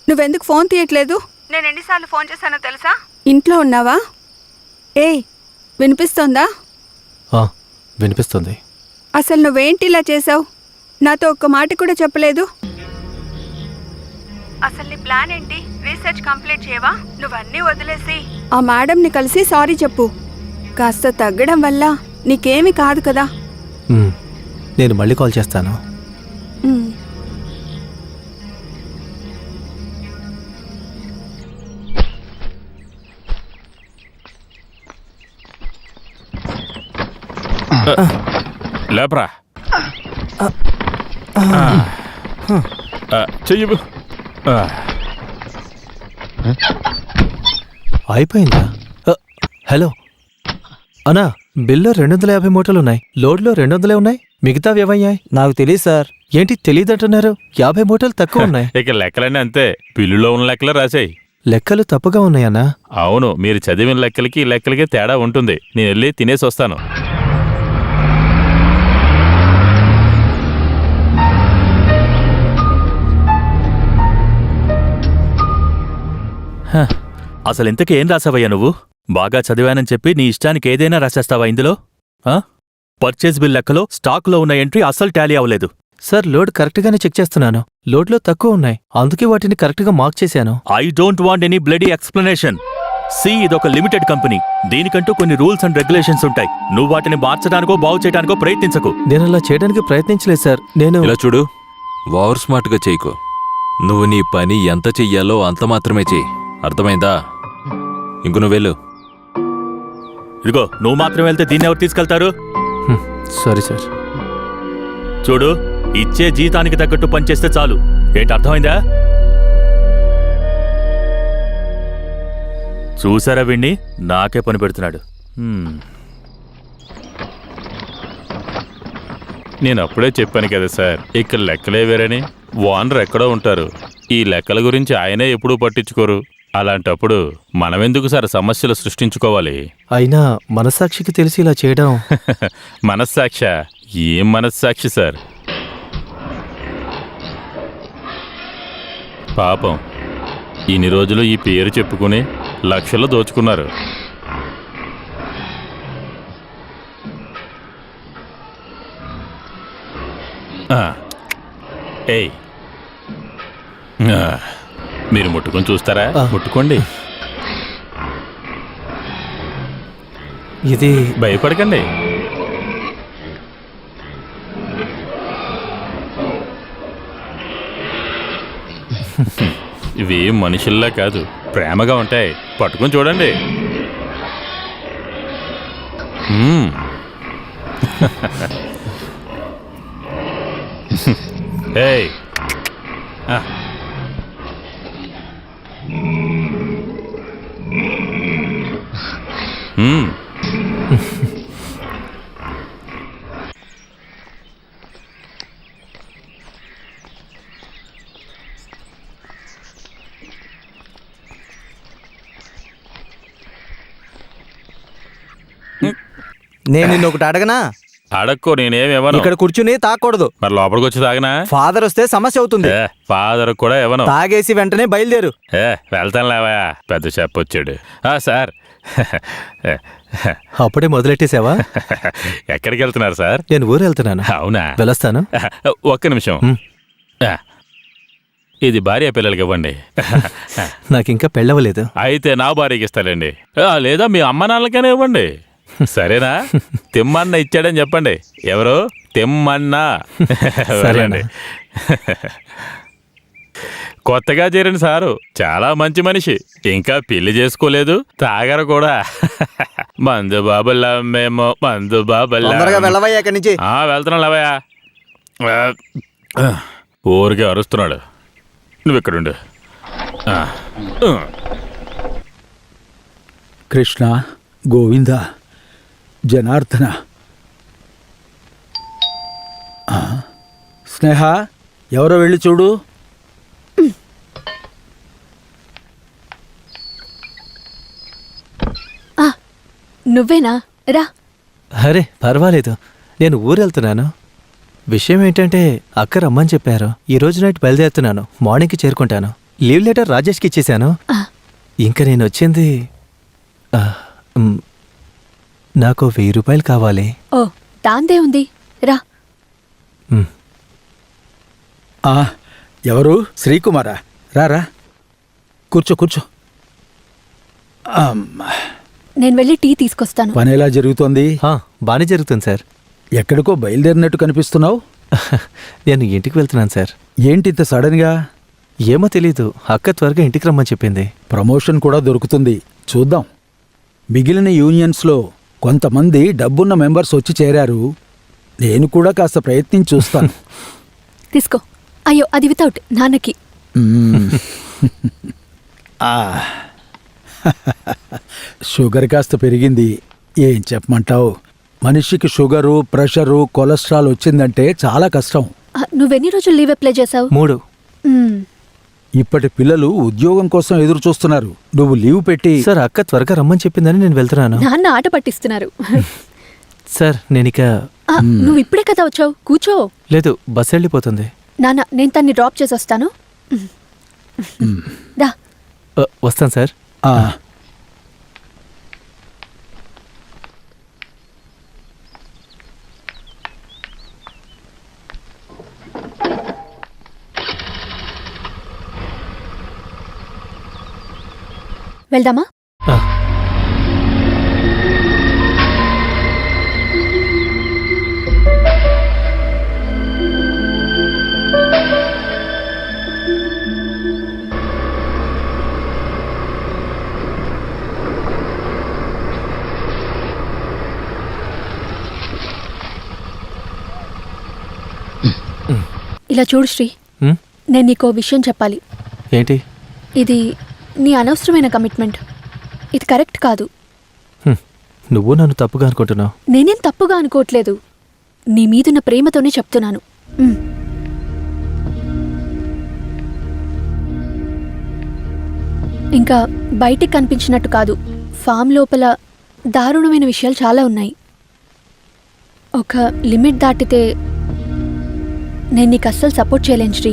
నువ్వెందుకు ఫోన్ తీయట్లేదు? నేను ఎన్నిసార్లు ఫోన్ చేశానో తెలుసా? ఇంట్లో ఉన్నావా? ఏయ్, వినిపిస్తోందా? వినిపిస్తుంది. అసలు నువ్వేంటి ఇలా చేసావు? నాతో ఒక్క మాట కూడా చెప్పలేదు. అసలు నీ ప్లాన్ ఏంటి? రీసెర్చ్ కంప్లీట్ చేయవా? నువ్వన్నీ వదిలేసి ఆ మేడంని కలిసి సారీ చెప్పు. కాస్త తగ్గడం వల్ల నీకేమీ కాదు కదా. నేను మళ్ళీ కాల్ చేస్తాను. ఉమ్. లేపరా. చెయ్యి. అయిపోయిందా? హలో అన్నా, బిల్లో 250 మూటలు ఉన్నాయి. లోడ్లో 200 ఉన్నాయి. మిగతావి ఏమయ్యాయి? నాకు తెలియదు సార్. ఏంటి తెలియదంటున్నారు? 50 మూటలు తక్కువ ఉన్నాయి. ఇక లెక్కలన్నీ అంతే. బిల్లులో ఉన్న లెక్కలు రాసేయి. లెక్కలు తప్పుగా ఉన్నాయన్నా. అవును, మీరు చదివిన లెక్కలకి ఈ లెక్కలకి తేడా ఉంటుంది. నేను వెళ్ళి తినేసి వస్తాను. అసలు ఇంతకీ ఏం రాసావయ్యా నువ్వు? బాగా చదివానని చెప్పి నీ ఇష్టానికి ఏదైనా రాసేస్తావా ఇందులో? పర్చేజ్ బిల్ లెక్కలో స్టాక్లో ఉన్న ఎంట్రీ అస్సలు టాలీ అవ్వలేదు. సార్, లోడ్ కరెక్ట్గానే చెక్ చేస్తున్నాను. లోడ్లో తక్కువ ఉన్నాయి, అందుకే వాటిని కరెక్ట్గా మార్క్ చేశాను. I don't want any bloody explanation. See, ఇదొక లిమిటెడ్ కంపెనీ. దీనికంటూ కొన్ని రూల్స్ అండ్ రెగ్యులేషన్స్ ఉంటాయి. నువ్వు వాటిని మార్చడానికో బాగు చేయడానికో ప్రయత్నించకు. నేను అలా చేయడానికి ప్రయత్నించలేదు సార్. నేను ఇలా చూడు, ఓవర్ స్మార్ట్గా చేయకు. నువ్వు నీ పని ఎంత చెయ్యాలో అంత మాత్రమే చెయ్యి. అర్థమైందా? ఇంక నువ్వు వెళ్ళు. ఇదిగో, నువ్వు మాత్రం వెళ్తే దీన్ని ఎవరు తీసుకెళ్తారు? Sorry sir. చూడు, ఇచ్చే జీతానికి తగ్గట్టు పనిచేస్తే చాలు. ఏంటి, అర్థమైందా? చూసారా వీణ్ణి? నాకే పని పెడుతున్నాడు. నేను అప్పుడే చెప్పాను కదా సార్, ఇక్కడ లెక్కలే వేరని. ఓనర్ ఎక్కడో ఉంటారు. ఈ లెక్కల గురించి ఆయనే ఎప్పుడూ పట్టించుకోరు. అలాంటప్పుడు మనమెందుకు సార్ సమస్యలు సృష్టించుకోవాలి? అయినా మనస్సాక్షికి తెలిసి ఇలా చేయడం. మనస్సాక్ష? ఏం మనస్సాక్షి సార్? పాపం, ఇన్ని రోజులు ఈ పేరు చెప్పుకుని లక్షలు దోచుకున్నారు. ఏయ్, మీరు ముట్టుకొని చూస్తారా? ముట్టుకోండి. ఇది భయపడకండి. ఇవి మనుషుల్లా కాదు, ప్రేమగా ఉంటాయి. పట్టుకొని చూడండి. ఏయ్, నేను నిన్ను ఒకటి అడగనా? అడక్కో, నేనేమివ్వను. ఇక్కడ కూర్చుని తాకూడదు. మరి లోపలికి వచ్చి తాగనా? ఫాదర్ వస్తే సమస్య అవుతుంది. ఫాదర్ కూడా ఇవ్వను. తాగేసి వెంటనే బయలుదేరు. వెళ్తాను లేవా, పెద్ద చెప్పొచ్చాడు. సార్ అప్పుడే మొదలెట్టేసావా? ఎక్కడికి వెళ్తున్నారు సార్? నేను ఊరు వెళ్తున్నాను. అవునా? వెళ్ళొస్తాను. ఒక్క నిమిషం. ఇది భార్య పిల్లలకి ఇవ్వండి. నాకు ఇంకా పెళ్ళవలేదు. అయితే నా భార్యకి ఇస్తారండి. లేదా మీ అమ్మ నాన్నలకైనా ఇవ్వండి. సరేనా? తిమ్మన్న ఇచ్చాడని చెప్పండి. ఎవరు? తిమ్మన్న. సరేండి. కొత్తగా చేరిన సారు చాలా మంచి మనిషి. ఇంకా పెళ్లి చేసుకోలేదు, తాగరు కూడా. మందు బాబుల్లా మేము, మందు బాబుల్లా. వెళ్ళవయ్యా ఇక్కడి నుంచి. వెళ్తున్నాం లేవయ్యా. ఊరికే అరుస్తున్నాడు. నువ్వు ఇక్కడుండు. కృష్ణ, గోవింద, జనార్దన. స్నేహ, ఎవరో వెళ్ళి చూడు. నువ్వేనా? రా. అరే పర్వాలేదు, నేను ఊరు వెళ్తున్నాను. విషయం ఏంటంటే అక్క రమ్మని చెప్పారు. ఈ రోజు నైట్ బయలుదేరుతున్నాను. మార్నింగ్కి చేరుకుంటాను. లీవ్ లెటర్ రాజేష్కి ఇచ్చేశాను. ఇంకా నేను వచ్చింది నాకు 1000 రూపాయలు కావాలి. ఓ, దాందే ఉంది. రా. ఎవరు? శ్రీకుమారా? రారా, కూర్చో కూర్చో. నేను వెళ్ళి టీ తీసుకొస్తాను. పని ఎలా జరుగుతోంది? బానే జరుగుతుంది సార్. ఎక్కడికో బయలుదేరినట్టు కనిపిస్తున్నావు. నేను ఇంటికి వెళ్తున్నాను సార్. ఏంటి ఇంత సడన్గా? ఏమో తెలీదు, అక్క త్వరగా ఇంటికి రమ్మని చెప్పింది. ప్రమోషన్ కూడా దొరుకుతుంది, చూద్దాం. మిగిలిన యూనియన్స్లో కొంతమంది డబ్బున్న మెంబర్స్ వచ్చి చేరారు. నేను కూడా కాస్త ప్రయత్నించి చూస్తాను. తీసుకో. అయ్యో, అది వితౌట్ నాన్నకి. షుగర్ కాస్త పెరిగింది. ఏం చెప్పమంటావు? మనిషికి షుగరు, ప్రెషరు, కొలెస్ట్రాల్ వచ్చిందంటే చాలా కష్టం. నువ్వెన్ని రోజులు లీవ్ అప్లై చేసావు? 3. ఇప్పటి పిల్లలు ఉద్యోగం కోసం ఎదురు చూస్తున్నారు. నువ్వు లీవ్ పెట్టి. సార్, అక్క త్వరగా రమ్మని చెప్పిందని నేను వెళ్తున్నాను. నాన్న ఆట పట్టిస్తున్నారు. సార్, నేనిక. నువ్వు ఇప్పుడే కదా వచ్చావు, కూర్చో. లేదు, బస్ వెళ్ళిపోతుంది. నాన్న, నేను తన్ని డ్రాప్ చేసి వస్తాను. దా. వస్తాను సార్. వెళ్దామా? ఇలా చూడు శ్రీ, నేను నీకో విషయం చెప్పాలి. ఏంటి? ఇది నీ అనవసరమైన కమిట్మెంట్. ఇది కరెక్ట్ కాదు. నువ్వు నన్ను తప్పుగా అనుకుంటున్నావు. నేనేం తప్పుగా అనుకోవట్లేదు. నీ మీదున్న ప్రేమతోనే చెప్తున్నాను. ఇంకా బయటికి కనిపించినట్టు కాదు, ఫామ్ లోపల దారుణమైన విషయాలు చాలా ఉన్నాయి. ఒక లిమిట్ దాటితే నేను నీకు అస్సలు సపోర్ట్ చేయలేను శ్రీ.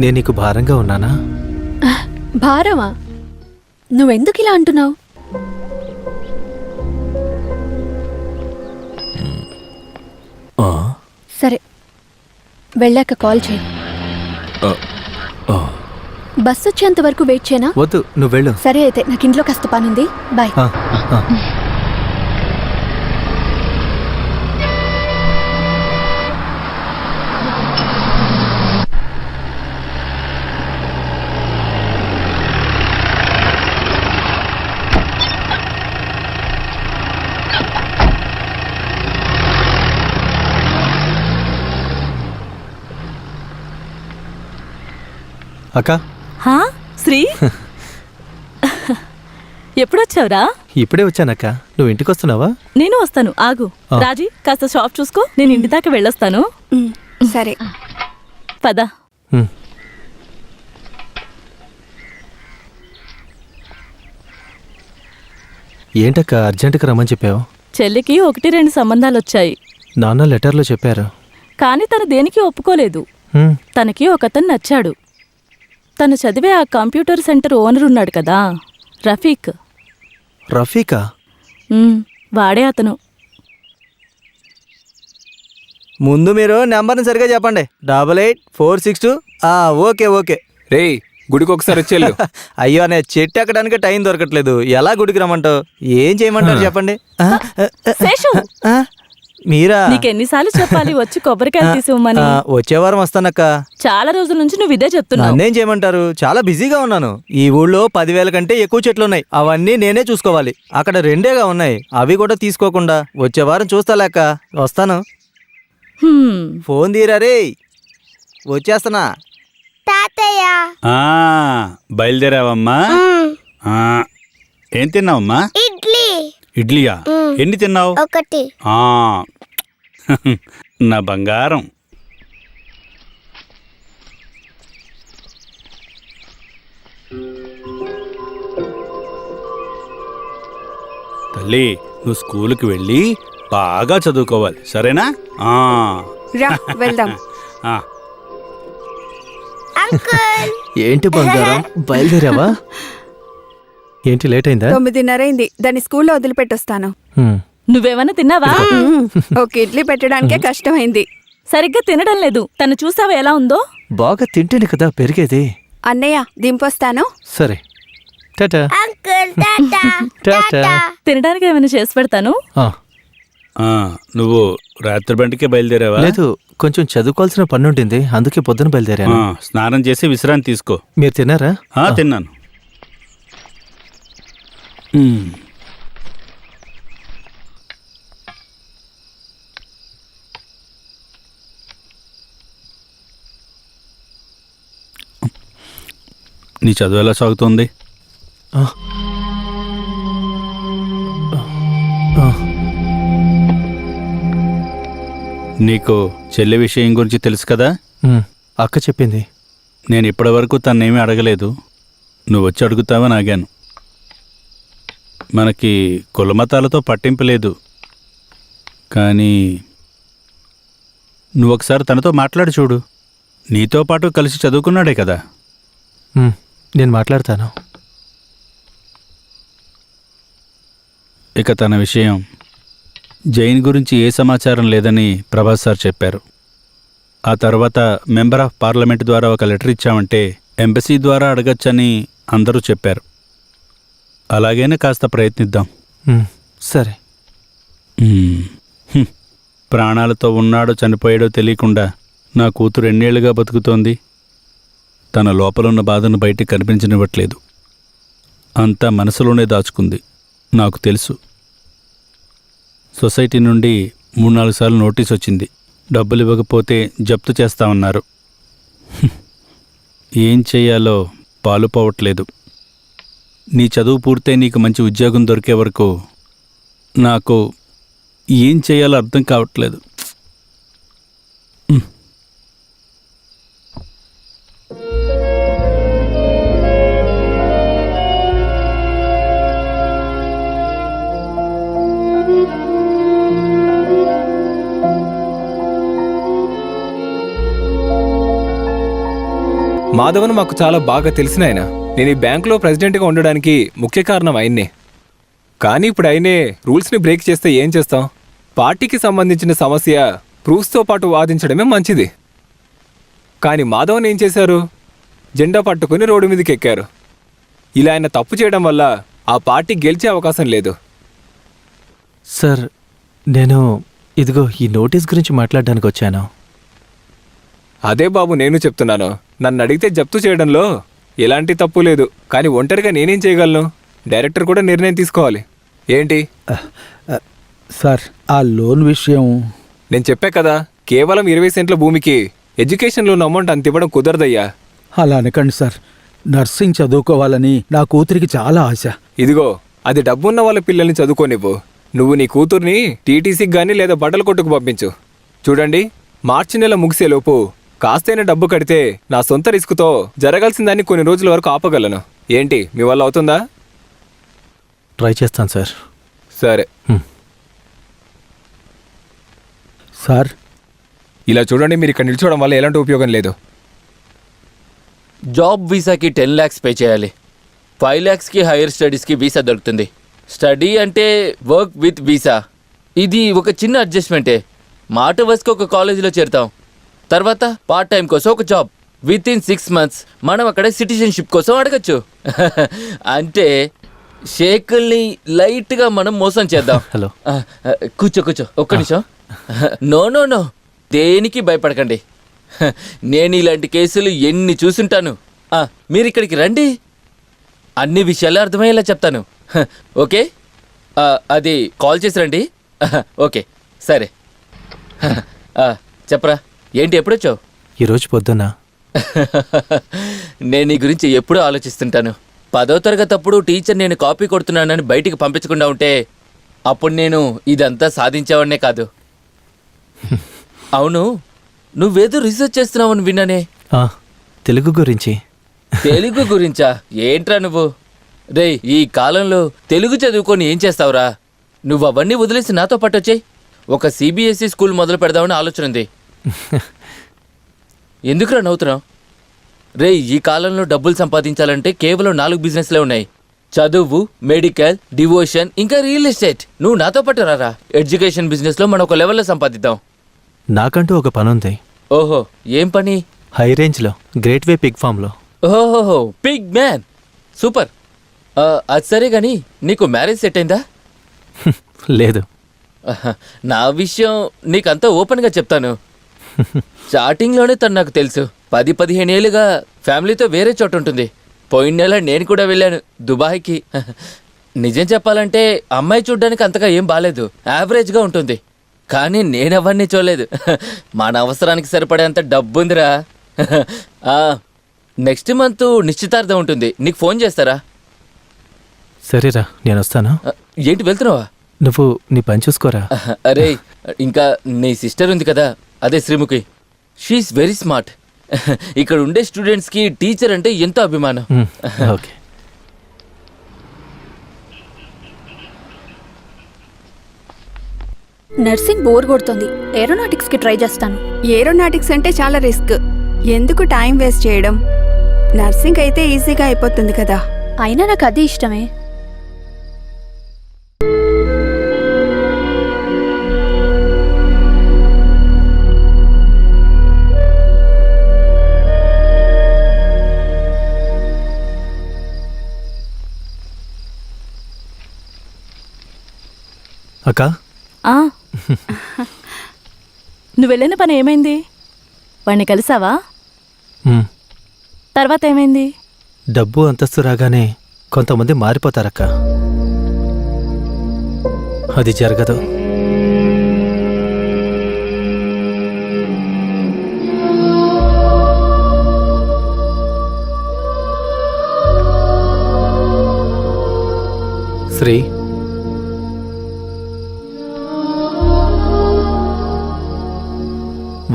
నేను నీకు భారంగా ఉన్నానా? భారమా? నువ్వెందుకు ఇలా అంటున్నావు? సరే, వెళ్ళాక కాల్ చేయి. బస్ వచ్చేంత వరకు వెయిట్ చేయనా? వద్దు, నువ్వు వెళ్ళు. సరే అయితే, నాకు ఇంట్లో కాస్త పనుంది. బాయ్. అక్క. శ్రీ, ఎప్పుడొచ్చావురా? ఇప్పుడే వచ్చానక్క. నువ్వు ఇంటికి వస్తున్నావా? నేను వస్తాను, ఆగు. రాజీ, కాస్త షాప్ చూసుకో, నేను ఇంటి దాకా వెళ్ళొస్తాను. సరే, పద. ఏంటక్క అర్జెంటుగా రమ్మని చెప్పావు? చెల్లికి 1-2 సంబంధాలు వచ్చాయి. నాన్న లెటర్లో చెప్పారు. కానీ తను దేనికి ఒప్పుకోలేదు. హ్మ్. తనకి ఒకతను నచ్చాడు. తను చదివే ఆ కంప్యూటర్ సెంటర్ ఓనర్ ఉన్నాడు కదా, రఫీక్. రఫీకా? వాడే అతను. ముందు మీరు నెంబర్ని సరిగా చెప్పండి. 88-462. Okay okay. రే గుడికి ఒకసారి వచ్చేళ్ళు. అయ్యో అనే చెట్టు ఎక్కడానికి టైం దొరకట్లేదు. ఎలా గుడికి రమ్మంటావు? ఏం చేయమంటారు చెప్పండి. శేషు, మీరా? నీకెన్నిసార్లు చెప్పాలి వచ్చి కొబ్బరికాయలు తీసివ్వమని? వచ్చే వారం వస్తానక్క. చాలా రోజుల నుంచి నువ్వు ఇదే చెప్తున్నావు. నన్నేం చేయమంటారు? చాలా బిజీగా ఉన్నాను. ఈ ఊళ్ళో 10,000 కంటే ఎక్కువ చెట్లు ఉన్నాయి. అవన్నీ నేనే చూసుకోవాలి. అక్కడ 2గా ఉన్నాయి. అవి కూడా తీసుకోకుండా వచ్చే వారం చూస్తా లేక వస్తాను. ఫోన్ తీరా రే, వచ్చేస్తానా. తాతయ్య బయలుదేరావమ్మా? ఏం తిన్నావమ్మా? ఇడ్లీ. ఇడ్లీయా? ఎన్ని తిన్నావు? 1. నా బంగారం. తల్లి, నువ్వు స్కూల్కి వెళ్ళి బాగా చదువుకోవాలి, సరేనా? రా వెళ్దాం. అంకుల్ ఏంటి బంగారం, బయలుదేరావా? ఏంటి లేట్ అయిందా? 9:30 అయింది. దాన్ని స్కూల్లో వదిలిపెట్టొస్తాను. నువ్వేమన్నా తిన్నావా? ఒక ఇడ్లీ పెట్టడానికే కష్టమైంది. సరిగ్గా తినడం లేదు. తను చూసావా ఎలా ఉందో? బాగా తింటేనే కదా పెరిగేది. అన్నయ్య దింపొస్తాను. సరే టాటా. అంకుల్ టాటా. టాటా. తినడానికి ఏమైనా చేసి పెడతాను. నువ్వు రాత్రి బండికే బయలుదేరావా? లేదు, కొంచెం చదువుకోవాల్సిన పని ఉంటుంది, అందుకే పొద్దున బయలుదేరాను. స్నానం చేసి విశ్రాంతి తీసుకో. మీరు తిన్నారా? తిన్నాను. నీ చదువు ఎలా సాగుతోంది? నీకు చెల్లి విషయం గురించి తెలుసు కదా? అక్క చెప్పింది. నేను ఇప్పటి వరకు తన్నేమీ అడగలేదు. నువ్వు వచ్చి అడుగుతావని ఆగాను. మనకి కులమతాలతో పట్టింపు లేదు, కానీ నువ్వు ఒకసారి తనతో మాట్లాడి చూడు. నీతో పాటు కలిసి చదువుకున్నాడే కదా. నేను మాట్లాడతాను. ఇక తన విషయం, జైన్ గురించి ఏ సమాచారం లేదని ప్రభాస్ సార్ చెప్పారు. ఆ తర్వాత మెంబర్ ఆఫ్ పార్లమెంట్ ద్వారా ఒక లెటర్ ఇచ్చామంటే ఎంబసీ ద్వారా అడగచ్చని అందరూ చెప్పారు. అలాగైనా కాస్త ప్రయత్నిద్దాం. సరే. ప్రాణాలతో ఉన్నాడో చనిపోయాడో తెలియకుండా నా కూతురు ఎన్నేళ్లుగా బతుకుతోంది. తన లోపలున్న బాధను బయటికి కనిపించనివ్వట్లేదు. అంతా మనసులోనే దాచుకుంది. నాకు తెలుసు. సొసైటీ నుండి 3-4 సార్లు నోటీస్ వచ్చింది. డబ్బులు ఇవ్వకపోతే జప్తు చేస్తామన్నారు. ఏం చెయ్యాలో పాలుపోవట్లేదు. నీ చదువు పూర్తయి నీకు మంచి ఉద్యోగం దొరికే వరకు నాకు ఏం చేయాలో అర్థం కావట్లేదు. మాధవన్ మాకు చాలా బాగా తెలిసిన ఆయన. నేను ఈ బ్యాంకులో ప్రెసిడెంట్గా ఉండడానికి ముఖ్య కారణం ఆయన్నే. కానీ ఇప్పుడు ఆయనే రూల్స్ని బ్రేక్ చేస్తే ఏం చేస్తాం? పార్టీకి సంబంధించిన సమస్య ప్రూఫ్స్తో పాటు వాదించడమే మంచిది. కానీ మాధవన్ ఏం చేశారు? జెండా పట్టుకుని రోడ్డు మీదకి ఎక్కారు. ఇలా ఆయన తప్పు చేయడం వల్ల ఆ పార్టీ గెలిచే అవకాశం లేదు. సార్, నేను ఇదిగో ఈ నోటీస్ గురించి మాట్లాడడానికి వచ్చాను. అదే బాబు నేను చెప్తున్నాను. నన్ను అడిగితే జప్తు చేయడంలో ఎలాంటి తప్పు లేదు. కానీ ఒంటరిగా నేనేం చేయగలను? డైరెక్టర్ కూడా నిర్ణయం తీసుకోవాలి. ఏంటి సార్, ఆ లోన్ విషయం నేను చెప్పా కదా, కేవలం 20 సెంట్ల భూమికి ఎడ్యుకేషన్ లోన్ అమౌంట్ అంత ఇవ్వడం కుదరదయ్యా. అలా అనకండి సార్. నర్సింగ్ చదువుకోవాలని నా కూతురికి చాలా ఆశ. ఇదిగో, అది డబ్బున్న వాళ్ళ పిల్లల్ని చదువుకోనివ్వు. నువ్వు నీ కూతుర్ని టీటీసీకి గానీ లేదా బట్టల కొట్టుకు పంపించు. చూడండి, మార్చి నెల ముగిసేలోపు కాస్తైనా డబ్బు కడితే నా సొంత రిస్కుతో జరగాల్సిందాన్ని కొన్ని రోజుల వరకు ఆపగలను. ఏంటి, మీ వల్ల అవుతుందా? ట్రై చేస్తాను సార్. సరే. సార్ ఇలా చూడండి, మీరు ఇక్కడ నిల్చోవడం వల్ల ఎలాంటి ఉపయోగం లేదు. జాబ్ వీసాకి 10 lakhs పే చేయాలి. 5 lakhsకి హైయర్ స్టడీస్కి వీసా దొరుకుతుంది. స్టడీ అంటే వర్క్ విత్ వీసా. ఇది ఒక చిన్న అడ్జస్ట్మెంటే. మాట వరుసకు ఒక కాలేజీలో చేరుతాం, తర్వాత పార్ట్ టైం కోసం ఒక జాబ్. విత్ ఇన్ 6 months మనం అక్కడ సిటిజన్షిప్ కోసం అడగచ్చు. అంటే షేకుల్ని లైట్గా మనం మోసం చేద్దాం. హలో. కూర్చో ఒక్క నిమిషం. నో దేనికి భయపడకండి. నేను ఇలాంటి కేసులు ఎన్ని చూసుంటాను. మీరు ఇక్కడికి రండి, అన్ని విషయాలు అర్థమయ్యేలా చెప్తాను. ఓకే, అది కాల్ చేసి రండి. ఓకే సరే. చెప్పరా, ఏంటి ఎప్పుడొచ్చావు? ఈరోజు పొద్దున్న. నేను నీ గురించి ఎప్పుడూ ఆలోచిస్తుంటాను. 10వ తరగతి అప్పుడు టీచర్ నేను కాపీ కొడుతున్నానని బయటికి పంపించకుండా ఉంటే అప్పుడు నేను ఇదంతా సాధించేవాడినే కాదు. అవును, నువ్వేదో రీసెర్చ్ చేస్తున్నావని విన్నానే. తెలుగు గురించి. తెలుగు గురించా? ఏంట్రా నువ్వు? రేయ్, ఈ కాలంలో తెలుగు చదువుకొని ఏం చేస్తావురా? నువ్వు అవన్నీ వదిలేసి నాతో పట్టొచ్చాయి. ఒక CBSE స్కూల్ మొదలు పెడదామని ఆలోచన ఉంది. ఎందుకురా నవ్వుతున్నావు? రేయ్, ఈ కాలంలో డబ్బులు సంపాదించాలంటే కేవలం 4 బిజినెస్లే ఉన్నాయి: చదువు, మెడికల్, డివోషన్, ఇంకా రియల్ ఎస్టేట్. నువ్వు నాతో పట్టు రారా. ఎడ్యుకేషన్ బిజినెస్లో మనం ఒక లెవెల్లో సంపాదిద్దాం. నాకంటూ ఒక పని ఉంది. ఓహో, ఏం పని? హై రేంజ్లో గ్రేట్ వే పిగ్ ఫామ్లో. ఓహో, పిగ్ మ్యాన్, సూపర్. అది సరే కానీ నీకు మ్యారేజ్ సెట్ అయిందా? లేదు. నా విషయం నీకంతా ఓపెన్గా చెప్తాను. స్టార్టింగ్లోనే తను నాకు తెలుసు. 10-15 ఏళ్ళుగా ఫ్యామిలీతో వేరే చోట ఉంటుంది. పోయిన నెల నేను కూడా వెళ్ళాను దుబాయ్కి. నిజం చెప్పాలంటే అమ్మాయి చూడ్డానికి అంతగా ఏం బాలేదు, యావరేజ్గా ఉంటుంది. కానీ నేను అవన్నీ చూడలేదు. మన అవసరానికి సరిపడేంత డబ్బుందిరా. నెక్స్ట్ మంత్ నిశ్చితార్థం ఉంటుంది, నీకు ఫోన్ చేస్తారా? సరేరా, నేను వస్తాను. ఏంటి వెళ్తున్నావా? నువ్వు నీ పని చూసుకోరా. అరే, ఇంకా నీ సిస్టర్ ఉంది కదా, అదే శ్రీముఖి. She is very smart. ఇక్కడ ఉండే స్టూడెంట్స్కి టీచర్ అంటే ఎంతో అభిమానం. ఓకే. నర్సింగ్ బోర్ కొడుతుంది, ఏరోనాటిక్స్కి ట్రై చేస్తాను. ఏరోనాటిక్స్ అంటే చాలా రిస్క్. ఎందుకు టైం వేస్ట్ చేయడం? నర్సింగ్ అయితే ఈజీగా అయిపోతుంది కదా. అయినా నాకు అది ఇష్టమే. అక్క, నువ్వు వెళ్ళిన పని ఏమైంది? వాడిని కలిసావా? తర్వాత ఏమైంది? డబ్బు అంతస్తు రాగానే కొంతమంది మారిపోతారక్క. అది జరగదు. శ్రీ,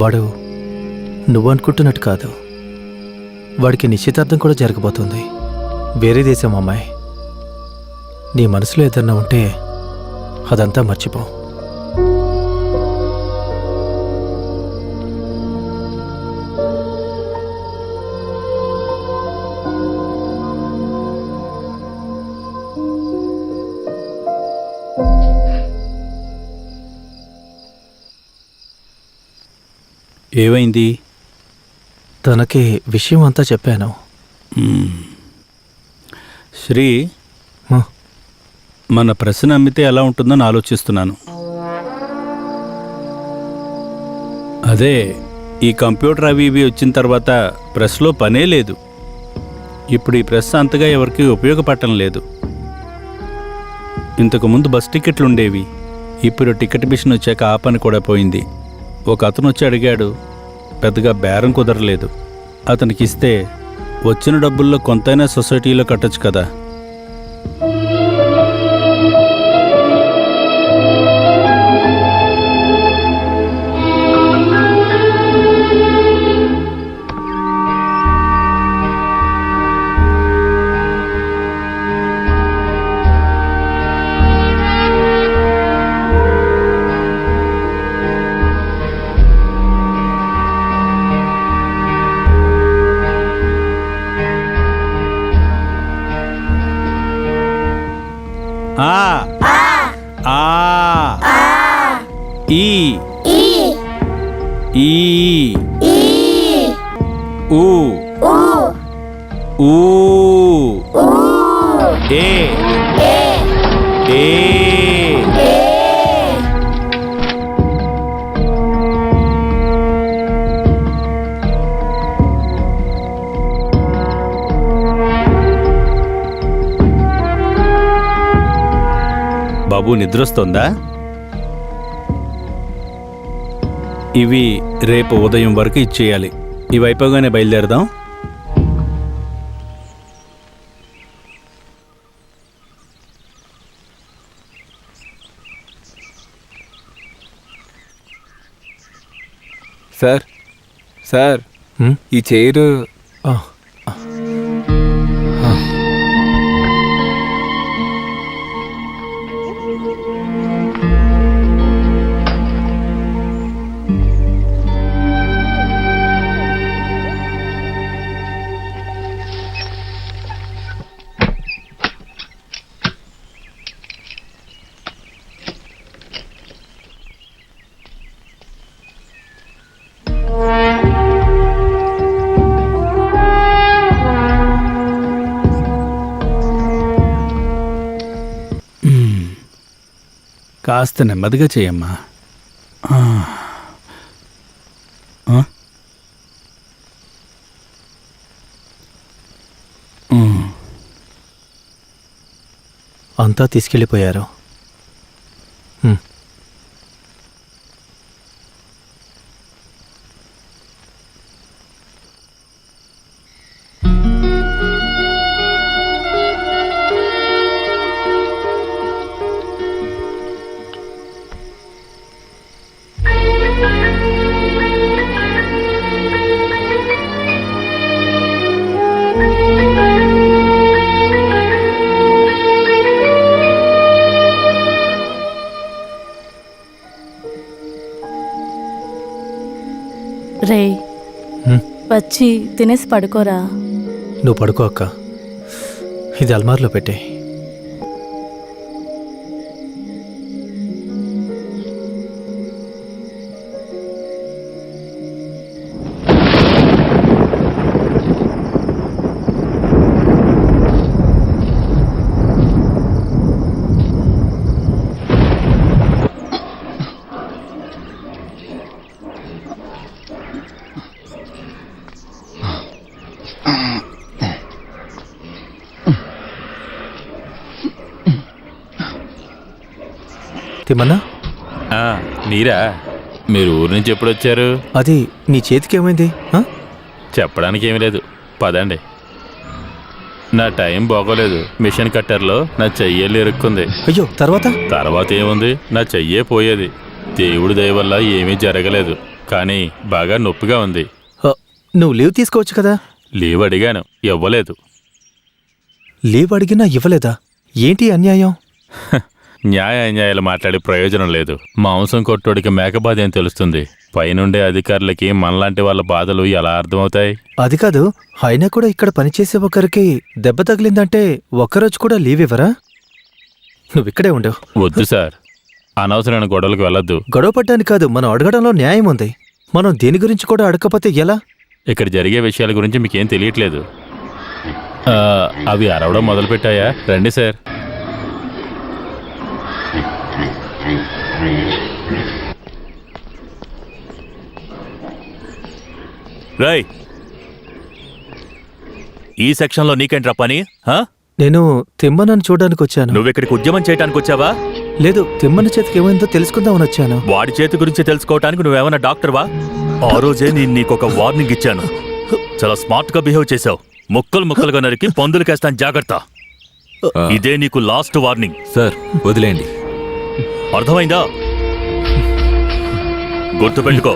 వాడు నువ్వు అనుకుంటున్నట్టు కాదు. వాడికి నిశ్చితార్థం కూడా జరగబోతుంది. వేరే దేశం అమ్మాయి. నీ మనసులో ఏదన్నా ఉంటే అదంతా మర్చిపో. ఏమైంది? తనకి విషయం అంతా చెప్పాను. శ్రీ, మన ప్రెస్ని అమ్మితే ఎలా ఉంటుందని ఆలోచిస్తున్నాను. అదే, ఈ కంప్యూటర్ అవి ఇవి వచ్చిన తర్వాత ప్రెస్లో పనే లేదు. ఇప్పుడు ఈ ప్రెస్ అంతగా ఎవరికి ఉపయోగపడటం లేదు. ఇంతకుముందు బస్ టికెట్లు ఉండేవి, ఇప్పుడు టికెట్ మిషన్ వచ్చాక ఆ పని కూడా పోయింది. ఒక అతను వచ్చి అడిగాడు, పెద్దగా బేరం కుదరలేదు. అతనికి ఇస్తే వచ్చిన డబ్బుల్లో కొంతైనా సొసైటీలో కట్టొచ్చు కదా. ఆ ఈ ఈ ఊ ఊ ఏ ఏ బాబు నిద్రొస్తోందా? ఇవి రేపు ఉదయం వరకు ఇచ్చేయాలి. ఇవి అయిపోగానే బయలుదేరదాం. సార్ సార్ ఈ చైరు కాస్త నెమ్మదిగా చేయమ్మా. అంతా తీసుకెళ్ళిపోయారు. రే వచ్చి తినేసి పడుకోరా. నువ్వు పడుకో అక్క, ఇది అల్మార్లో పెట్టే. తిమ్మన్నా, మీరా? మీరు ఊరు నుంచి ఎప్పుడు వచ్చారు? అది నీ చేతికి ఏమైంది? చెప్పడానికి ఏమీ లేదు, పదండి. నా టైం బాగోలేదు. మిషన్ కట్టర్లో నా చెయ్యలు ఇరుక్కుంది. అయ్యో, తర్వాత ఏముంది, నా చెయ్యే పోయేది. దేవుడి దయ వల్ల ఏమీ జరగలేదు, కానీ బాగా నొప్పిగా ఉంది. నువ్వు లీవ్ తీసుకోవచ్చు కదా. లీవ్ అడిగాను, ఇవ్వలేదు. లీవ్ అడిగినా ఇవ్వలేదా? ఏంటి అన్యాయం? న్యాయ అన్యాయాలు మాట్లాడే ప్రయోజనం లేదు. మాంసం కొట్టోడికి మేకబాధ ఏం తెలుస్తుంది? పైనుండే అధికారులకి మనలాంటి వాళ్ళ బాధలు ఎలా అర్థమవుతాయి? అది కాదు, అయినా కూడా ఇక్కడ పనిచేసే ఒకరికి దెబ్బ తగిలిందంటే ఒక్కరోజు కూడా లీవ్ ఇవ్వరా? నువ్విక్కడే ఉండవు. వద్దు సార్, అనవసరమైన గొడవలకు వెళ్ళొద్దు. గొడవ పడ్డానికి కాదు, మనం అడగడంలో న్యాయం ఉంది. మనం దేని గురించి కూడా అడగకపోతే ఎలా? ఇక్కడ జరిగే విషయాల గురించి మీకేం తెలియట్లేదు. అవి అరవడం మొదలుపెట్టాయా? రండి సార్. రేయ్, ఈ సెక్షన్లో నీకేంట్రా పని? నేను తిమ్మనని చూడడానికి వచ్చాను. నువ్వెక్కడికి ఉద్యమం చేయడానికి వచ్చావా? లేదు, తిమ్మన చేతికి ఏమైందో తెలుసుకుందామని వచ్చాను. వాడి చేతి గురించి తెలుసుకోవటానికి నువ్వేమన్నా డాక్టర్వా? ఆ రోజే నేను నీకొక వార్నింగ్ ఇచ్చాను. చాలా స్మార్ట్ గా బిహేవ్ చేశావు. ముక్కలుగా నరికి పందులకేస్తాను, జాగ్రత్త. ఇదే నీకు లాస్ట్ వార్నింగ్. సార్ వదిలేండి. అర్థమైందా? గుర్తుపెట్టుకో.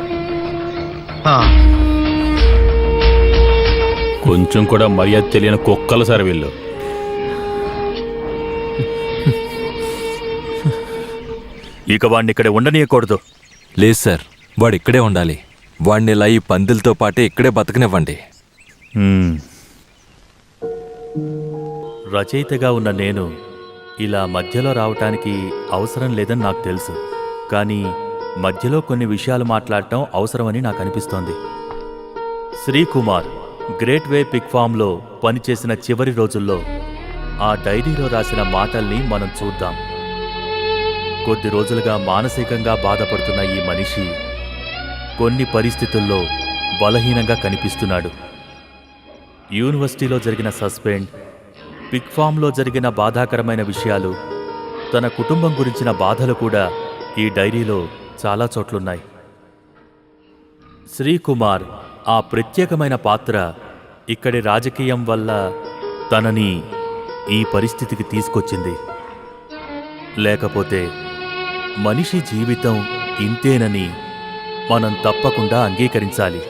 కొంచెం కూడా మర్యాద తెలియని కుక్కలు సార్ వీళ్ళు. ఇక వాడిని ఇక్కడే ఉండనీయకూడదు. లేదు సార్, వాడు ఇక్కడే ఉండాలి. వాడిని ఇలా ఈ పందులతో పాటే ఇక్కడే బతకనివ్వండి. రచయితగా ఉన్న నేను ఇలా మధ్యలో రావటానికి అవసరం లేదని నాకు తెలుసు, కానీ మధ్యలో కొన్ని విషయాలు మాట్లాడటం అవసరమని నాకు అనిపిస్తోంది. శ్రీకుమార్ గ్రేట్ వే పిగ్ ఫామ్లో పనిచేసిన చివరి రోజుల్లో ఆ డైరీలో రాసిన మాటల్ని మనం చూద్దాం. కొద్ది రోజులుగా మానసికంగా బాధపడుతున్న ఈ మనిషి కొన్ని పరిస్థితుల్లో బలహీనంగా కనిపిస్తున్నాడు. యూనివర్సిటీలో జరిగిన సస్పెండ్, పిగ్ ఫామ్లో జరిగిన బాధాకరమైన విషయాలు, తన కుటుంబం గురించిన బాధలు కూడా ఈ డైరీలో చాలా చోట్లున్నాయి. శ్రీకుమార్ ఆ ప్రత్యేకమైన పాత్ర ఇక్కడి రాజకీయం వల్ల తనని ఈ పరిస్థితికి తీసుకొచ్చింది. లేకపోతే మనిషి జీవితం ఇంతేనని మనం తప్పకుండా అంగీకరించాలి.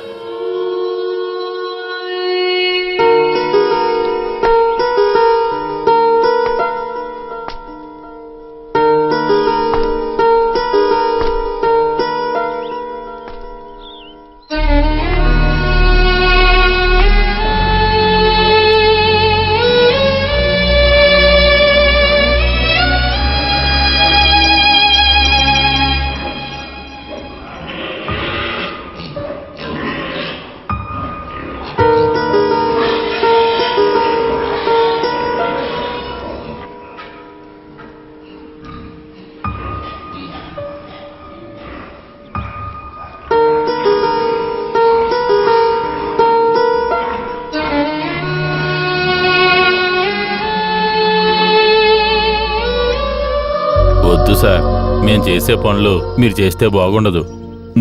వద్దు సార్, మేం చేసే పనులు మీరు చేస్తే బాగుండదు.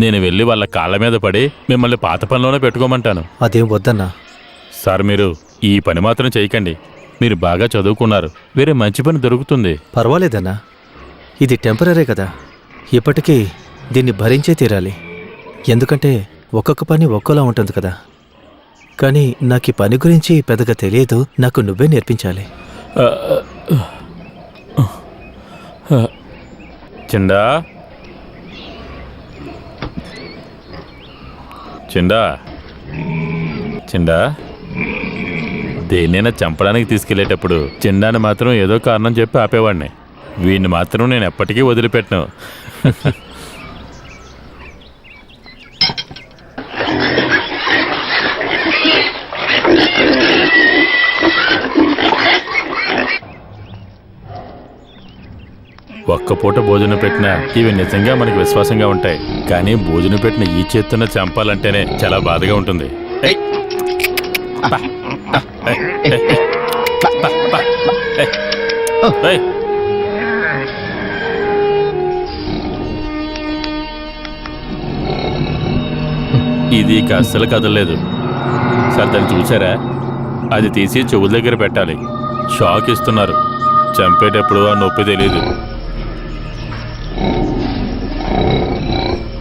నేను వెళ్ళి వాళ్ళ కాళ్ళ మీద పడి మిమ్మల్ని పాత పనిలోనే పెట్టుకోమంటాను. అదేం వద్దన్నా. సార్, మీరు ఈ పని మాత్రం చేయకండి. మీరు బాగా చదువుకున్నారు, వేరే మంచి పని దొరుకుతుంది. పర్వాలేదన్నా, ఇది టెంపరీ కదా. ఇప్పటికీ దీన్ని భరించే తీరాలి. ఎందుకంటే ఒక్కొక్క పని ఒక్కోలా ఉంటుంది కదా. కానీ నాకు ఈ పని గురించి పెద్దగా తెలియదు. నాకు నువ్వే నేర్పించాలి. చిండా చిండా చిండా దేన్నైనా చంపడానికి తీసుకెళ్లేటప్పుడు చిండాని మాత్రం ఏదో కారణం చెప్పి ఆపేవాడిని. వీడిని మాత్రం నేను ఎప్పటికీ వదిలిపెట్టను. ఒక్క పూట భోజనం పెట్టినా ఇవి నిజంగా మనకి విశ్వాసంగా ఉంటాయి. కానీ భోజనం పెట్టిన ఈ చేతున్న చంపాలంటేనే చాలా బాధగా ఉంటుంది. ఇది అస్సలు కదలలేదు సార్. దాన్ని చూసారా? అది తీసి చెవుల దగ్గర పెట్టాలి. షాక్ ఇస్తున్నారు. చంపేటప్పుడు ఆ నొప్పి తెలీదు.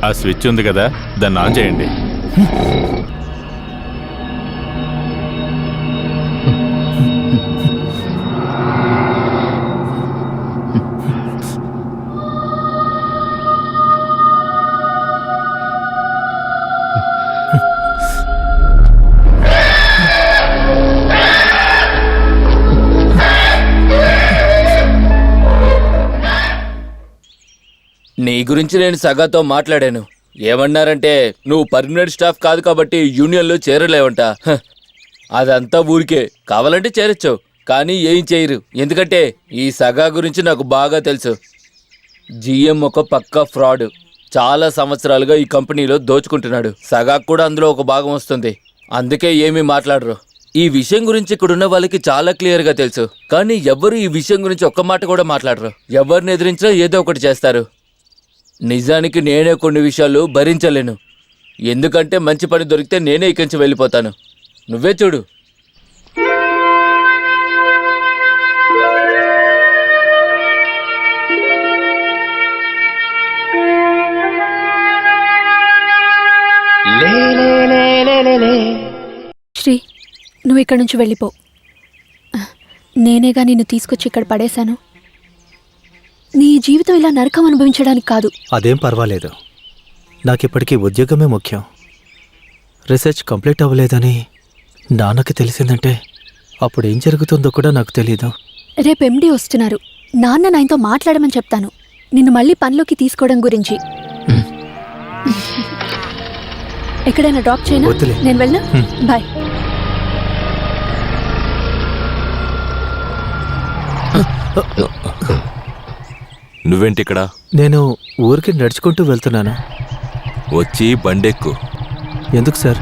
ఆ స్విచ్ ఉంది కదా, దాన్ని ఆన్ చేయండి. నీ గురించి నేను సగాతో మాట్లాడాను. ఏమన్నారంటే నువ్వు పర్మనెంట్ స్టాఫ్ కాదు కాబట్టి యూనియన్లో చేరలేవంట. అదంతా ఊరికే, కావాలంటే చేరొచ్చు, కానీ ఏం చేయరు. ఎందుకంటే ఈ సగా గురించి నాకు బాగా తెలుసు. జిఎం ఒక పక్కా ఫ్రాడ్. చాలా సంవత్సరాలుగా ఈ కంపెనీలో దోచుకుంటున్నాడు. సగా కూడా అందులో ఒక భాగం వస్తుంది. అందుకే ఏమీ మాట్లాడరు. ఈ విషయం గురించి ఇక్కడున్న వాళ్ళకి చాలా క్లియర్గా తెలుసు. కానీ ఎవ్వరు ఈ విషయం గురించి ఒక్క మాట కూడా మాట్లాడరు. ఎవరిని ఎదిరించినా ఏదో ఒకటి చేస్తారు. నిజానికి నేనే కొన్ని విషయాలు భరించలేను. ఎందుకంటే మంచి పని దొరికితే నేనే ఇక్కడి నుంచి వెళ్ళిపోతాను. నువ్వే చూడు. శ్రీ, నువ్వు ఇక్కడి నుంచి వెళ్ళిపో. నేనేగా నిన్ను తీసుకొచ్చి ఇక్కడ పడేశాను. నీ జీవితం ఇలా నరకం అనుభవించడానికి కాదు. అదేం పర్వాలేదు. నాకిప్పటికీ ఉద్యోగమే ముఖ్యం. రీసెర్చ్ కంప్లీట్ అవ్వలేదని నాన్నకి తెలిసిందంటే అప్పుడు ఏం జరుగుతుందో కూడా నాకు తెలీదు. రేపు ఎండి వస్తున్నారు. నాన్న నాయనతో మాట్లాడమని చెప్తాను, నిన్ను మళ్ళీ పనిలోకి తీసుకోవడం గురించి. ఎక్కడైనా డ్రాప్ చేయనా? వద్దులే. నేను వెళ్ళనా? బాయ్. నువ్వేంటి ఇక్కడ? నేను ఊరికి నడుచుకుంటూ వెళ్తున్నాను. వచ్చి బండెక్కు. ఎందుకు సార్?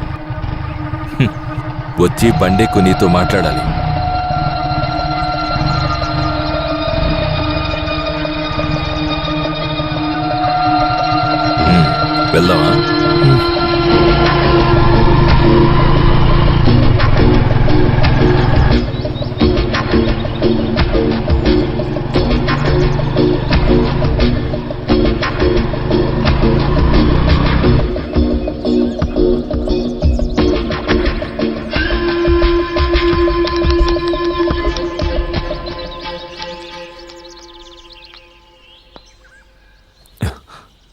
వచ్చి బండెక్కు, నీతో మాట్లాడాలి. వెళ్దామా?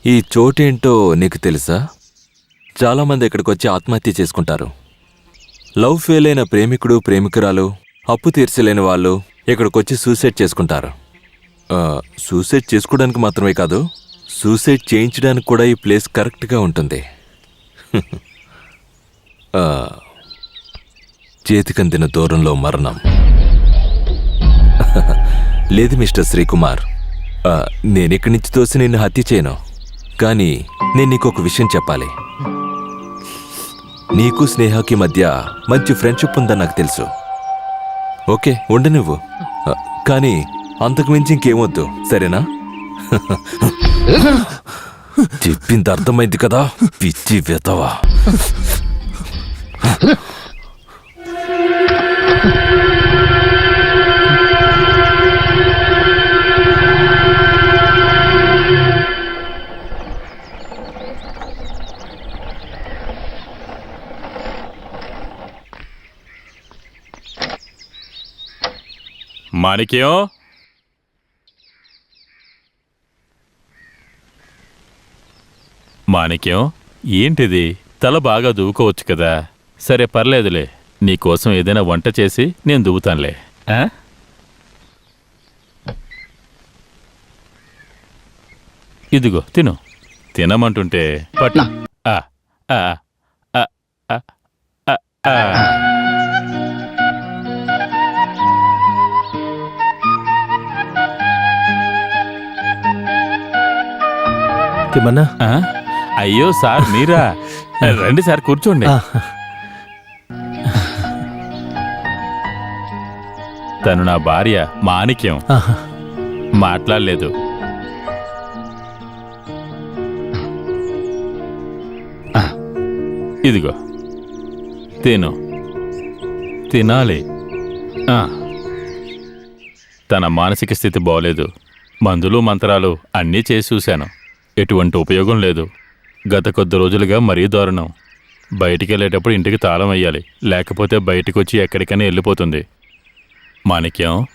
ఈ చోటేంటో నీకు తెలుసా? చాలామంది ఇక్కడికి వచ్చి ఆత్మహత్య చేసుకుంటారు. లవ్ ఫెయిల్ అయిన ప్రేమికుడు ప్రేమికురాలు, అప్పు తీర్చలేని వాళ్ళు ఇక్కడికొచ్చి సూసైడ్ చేసుకుంటారు. సూసైడ్ చేసుకోవడానికి మాత్రమే కాదు, సూసైడ్ చేయించడానికి కూడా ఈ ప్లేస్ కరెక్ట్గా ఉంటుంది. చేతికందిన దూరంలో మరణం. లేదు మిస్టర్ శ్రీకుమార్, నేనిక్కడి నుంచి తోసి నిన్ను హత్య చేయను. కానీ నేను నీకు ఒక విషయం చెప్పాలి. నీకు స్నేహకి మధ్య మంచి ఫ్రెండ్షిప్ ఉందని నాకు తెలుసు. ఓకే, ఉండు నువ్వు. కానీ అంతకు మించి ఇంకేమొద్దు, సరేనా? చెప్పింది అర్థమైంది కదా, పిచ్చి వెతవా. మాణిక్యం, మాణిక్యం, ఏంటిది? తల బాగా దువ్వుకోవచ్చు కదా. సరే పర్లేదులే, నీకోసం ఏదైనా వంట చేసి నేను దువ్వుతానులే. ఇదిగో తిను. తినమంటుంటే పట్టు. తిమ్మన్నా. అయ్యో సార్, మీరా? రండి సార్, కూర్చోండి. తను నా భార్య మాణిక్యం. మాట్లాడలేదు. ఇదిగో తిను. తినాలి. తన మానసిక స్థితి బాగోలేదు. మందులు మంత్రాలు అన్నీ చేసి చూశాను, ఎటువంటి ఉపయోగం లేదు. గత కొద్ది రోజులుగా మరీ దారుణం. బయటికి వెళ్ళేటప్పుడు ఇంటికి తాళం వేయాలి, లేకపోతే బయటికి వచ్చి ఎక్కడికైనా వెళ్ళిపోతుంది. మాణిక్యం,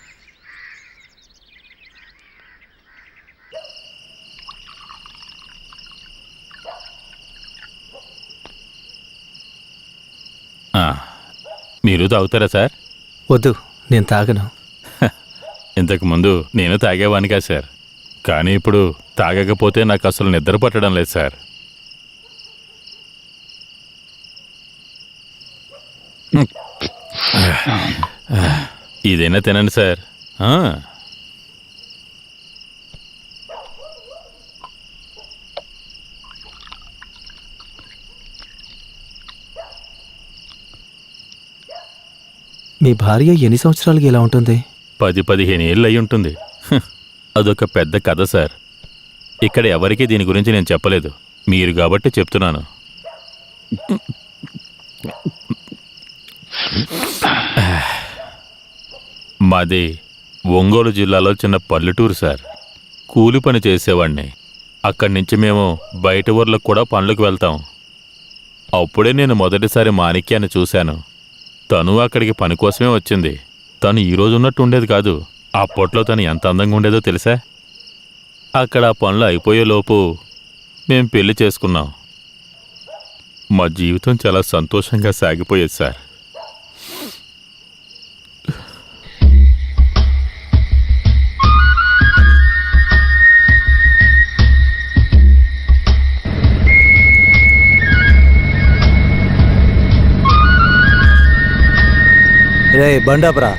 మీరు తాగుతారా సార్? వద్దు, నేను తాగను. ఇంతకుముందు నేను తాగేవానిగా సార్, కానీ ఇప్పుడు తాగకపోతే నాకు అసలు నిద్ర పట్టడం లేదు సార్. ఇదైనా తినండి సార్. మీ భార్య ఎన్ని సంవత్సరాలకి ఇలా ఉంటుంది? 10-15 ఏళ్ళు అయి ఉంటుంది. అదొక పెద్ద కథ సార్. ఇక్కడ ఎవరికీ దీని గురించి నేను చెప్పలేదు, మీరు కాబట్టి చెప్తున్నాను. మాది ఒంగోలు జిల్లాలో చిన్న పల్లెటూరు సార్. కూలి పని చేసేవాడిని. అక్కడి నుంచి మేము బయట ఊర్లకు కూడా పనులకు వెళ్తాం. అప్పుడే నేను మొదటిసారి మాణిక్యాన్ని చూశాను. తను అక్కడికి పని కోసమే వచ్చింది. తను ఈరోజు ఉన్నట్టు ఉండేది కాదు. అప్పట్లో తను ఎంత అందంగా ఉండేదో తెలుసా? అక్కడ ఆ పనులు అయిపోయేలోపు మేం పెళ్లి చేసుకున్నాం. మా జీవితం చాలా సంతోషంగా సాగిపోయేది సార్. రే బండాపురా,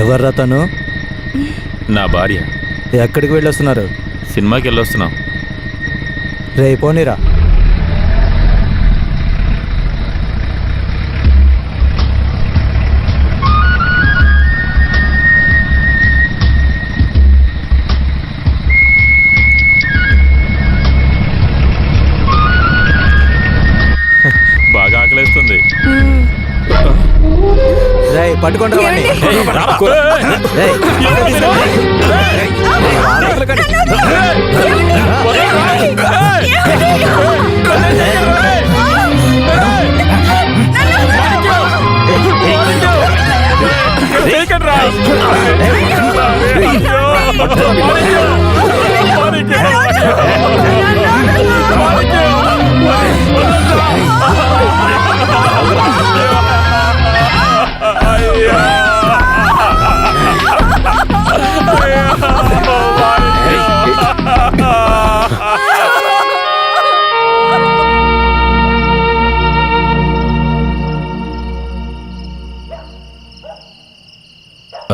ఎవర్రా తను? నా భార్య. ఎక్కడికి వెళ్ళొస్తున్నారు? సినిమాకి వెళ్ళొస్తున్నాం. రే పోనీరా. బాగా ఆకలేస్తుంది. రే పట్టుకుంటా వాణ్ణి. రేయ్.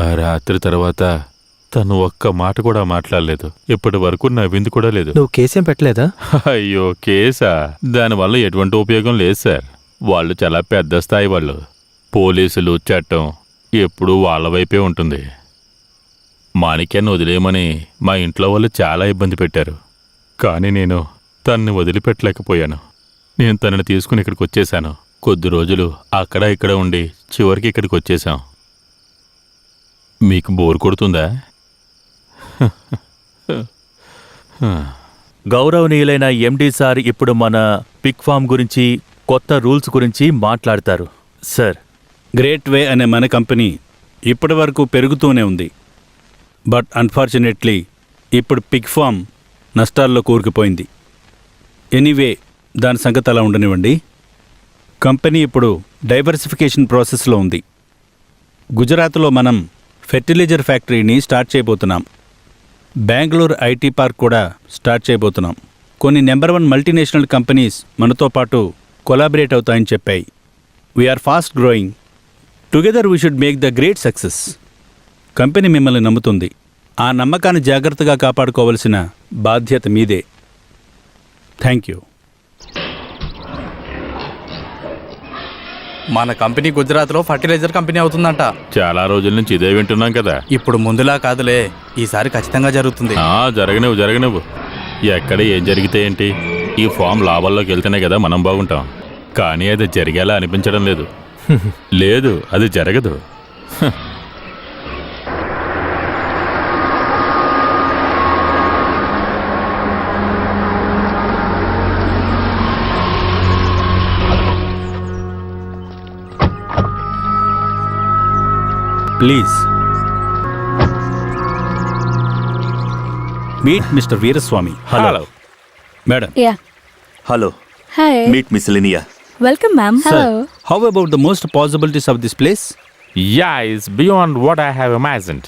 ఆ రాత్రి తర్వాత తను ఒక్క మాట కూడా మాట్లాడలేదు. ఇప్పటి వరకు నవ్వింది కూడా లేదు. నువ్వు కేసేం పెట్టలేదా? అయ్యో కేసా? దానివల్ల ఎటువంటి ఉపయోగం లేదు సార్. వాళ్ళు చాలా పెద్ద స్థాయి వాళ్ళు. పోలీసులు, చట్టం ఎప్పుడూ వాళ్ళ వైపే ఉంటుంది. మాణిక్యాన్ని వదిలేయమని మా ఇంట్లో వాళ్ళు చాలా ఇబ్బంది పెట్టారు. కానీ నేను తన్ని వదిలిపెట్టలేకపోయాను. నేను తనని తీసుకుని ఇక్కడికి వచ్చేశాను. కొద్ది రోజులు అక్కడ ఇక్కడ ఉండి చివరికి ఇక్కడికి వచ్చేశాం. మీకు బోర్ కొడుతుందా? గౌరవనీయులైన ఎండి సార్ ఇప్పుడు మన పిక్ ఫామ్ గురించి, కొత్త రూల్స్ గురించి మాట్లాడతారు. సార్, గ్రేట్ వే అనే మన కంపెనీ ఇప్పటి వరకు పెరుగుతూనే ఉంది. బట్ అన్ఫార్చునేట్లీ ఇప్పుడు పిగ్ ఫామ్ నష్టాల్లో కూరుకుపోయింది. ఎనీవే, దాని సంగతి అలా ఉండనివ్వండి. కంపెనీ ఇప్పుడు డైవర్సిఫికేషన్ ప్రాసెస్లో ఉంది. గుజరాత్లో మనం ఫెర్టిలైజర్ ఫ్యాక్టరీని స్టార్ట్ చేయబోతున్నాం. బెంగళూరు ఐటీ పార్క్ కూడా స్టార్ట్ చేయబోతున్నాం. కొన్ని నెంబర్ 1 మల్టీనేషనల్ కంపెనీస్ మనతో పాటు కొలాబరేట్ అవుతాయని చెప్పాయి. We are fast growing. Together we should make the great success. Company మిమ్మల్ని నమ్ముతుంది. ఆ నమ్మకాన్ని జాగ్రత్తగా కాపాడుకోవలసిన బాధ్యత మీదే. Thank you. మన కంపెనీ గుజరాత్లో ఫర్టిలైజర్ కంపెనీ అవుతుందంట. చాలా రోజుల నుంచి ఇదే వింటున్నాం కదా. ఇప్పుడు ముందులా కాదులే, ఈసారి ఖచ్చితంగా జరుగుతుంది. జరగనివ్వు. ఎక్కడ ఏం జరిగితే ఏంటి? ఈ ఫామ్ లాభాల్లోకి వెళ్తేనే కదా మనం బాగుంటాం. కానీ అది జరిగేలా అనిపించడం లేదు. లేదు, అది జరగదు. Please meet mister Veeraswamy. Hello madam. Yeah, hello. Hi. Meet miss Linea. Welcome ma'am. Hello. How about the most possibilities of this place? Yeah, it's beyond what I have imagined.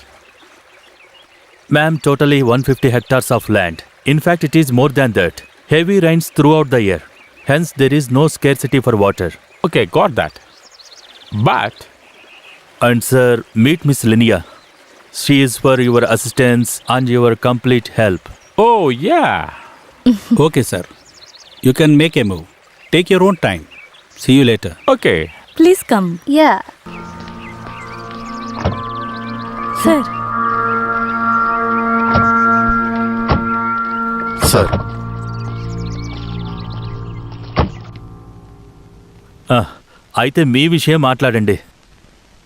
Ma'am, totally 150 hectares of land. In fact, it is more than that. Heavy rains throughout the year. Hence, there is no scarcity for water. Okay, got that. But And sir, meet Miss Linia. She is for your assistance and your complete help. oh yeah. Okay sir, you can make a move. Take your own time. See you later. Okay. Please come. Yeah sir. Sir, అయితే మీ విషయం మాట్లాడండి.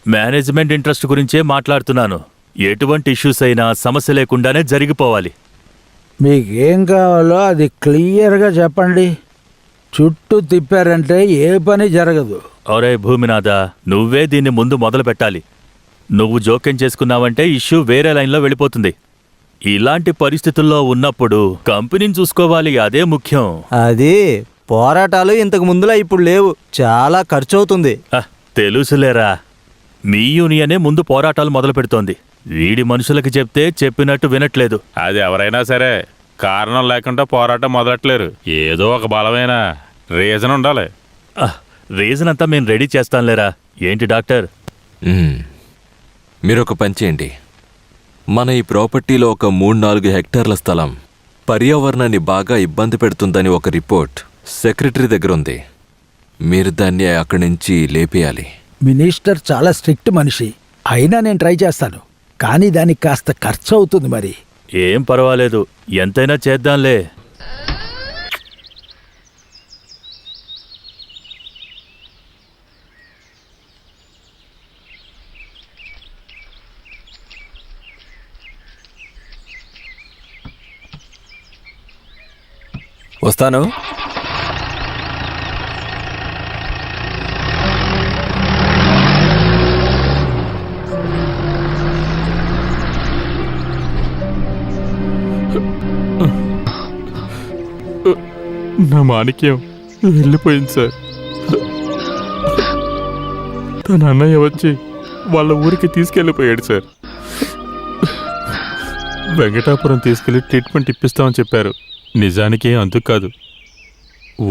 Management interest గురించే మాట్లాడుతున్నాను. ఎటువంటి issues అయినా సమస్య లేకుండానే జరిగిపోవాలి. మీకేం కావాలో అది క్లియర్గా చెప్పండి. చుట్టూ తిప్పారంటే ఏ పని జరగదు. ఒరే భూమినాథ, నువ్వే దీన్ని ముందు మొదలు పెట్టాలి. నువ్వు జోక్యం చేసుకున్నావంటే ఇష్యూ వేరే లైన్లో వెళ్ళిపోతుంది. ఇలాంటి పరిస్థితుల్లో ఉన్నప్పుడు కంపెనీని చూసుకోవాలి, అదే ముఖ్యం. అది పోరాటాలు ఇంతకు ముందులా ఇప్పుడు లేవు. చాలా ఖర్చు అవుతుంది. తెలుసులేరా, మీ యూనియనే ముందు పోరాటాలు మొదలు పెడుతోంది. వీడి మనుషులకి చెప్తే చెప్పినట్టు వినట్లేదు. అది ఎవరైనా సరే కారణం లేకుండా పోరాటం మొదలట్లేరు. ఏదో ఒక బలమైన రీజన్ ఉండాలి. రీజన్ అంతా మేము రెడీ చేస్తాంలేరా. ఏంటి డాక్టర్? మీరొక పని చేయండి. మన ఈ ప్రాపర్టీలో ఒక 3-4 హెక్టార్ల స్థలం పర్యావరణాన్ని బాగా ఇబ్బంది పెడుతుందని ఒక రిపోర్ట్ సెక్రటరీ దగ్గర ఉంది. మీరు దాన్ని అక్కడి నుంచి లేపేయాలి. మినిస్టర్ చాలా స్ట్రిక్ట్ మనిషి, అయినా నేను ట్రై చేస్తాను. కానీ దానికి కాస్త ఖర్చు అవుతుంది మరి. ఏం పర్వాలేదు, ఎంతైనా చేద్దాంలే. వస్తాను. నా మాణిక్యం వెళ్ళిపోయింది సార్. తన అన్నయ్య వచ్చి వాళ్ళ ఊరికి తీసుకెళ్ళిపోయాడు సార్. వెంకటాపురం తీసుకెళ్లి ట్రీట్మెంట్ ఇప్పిస్తామని చెప్పారు. నిజానికి అందుకు కాదు,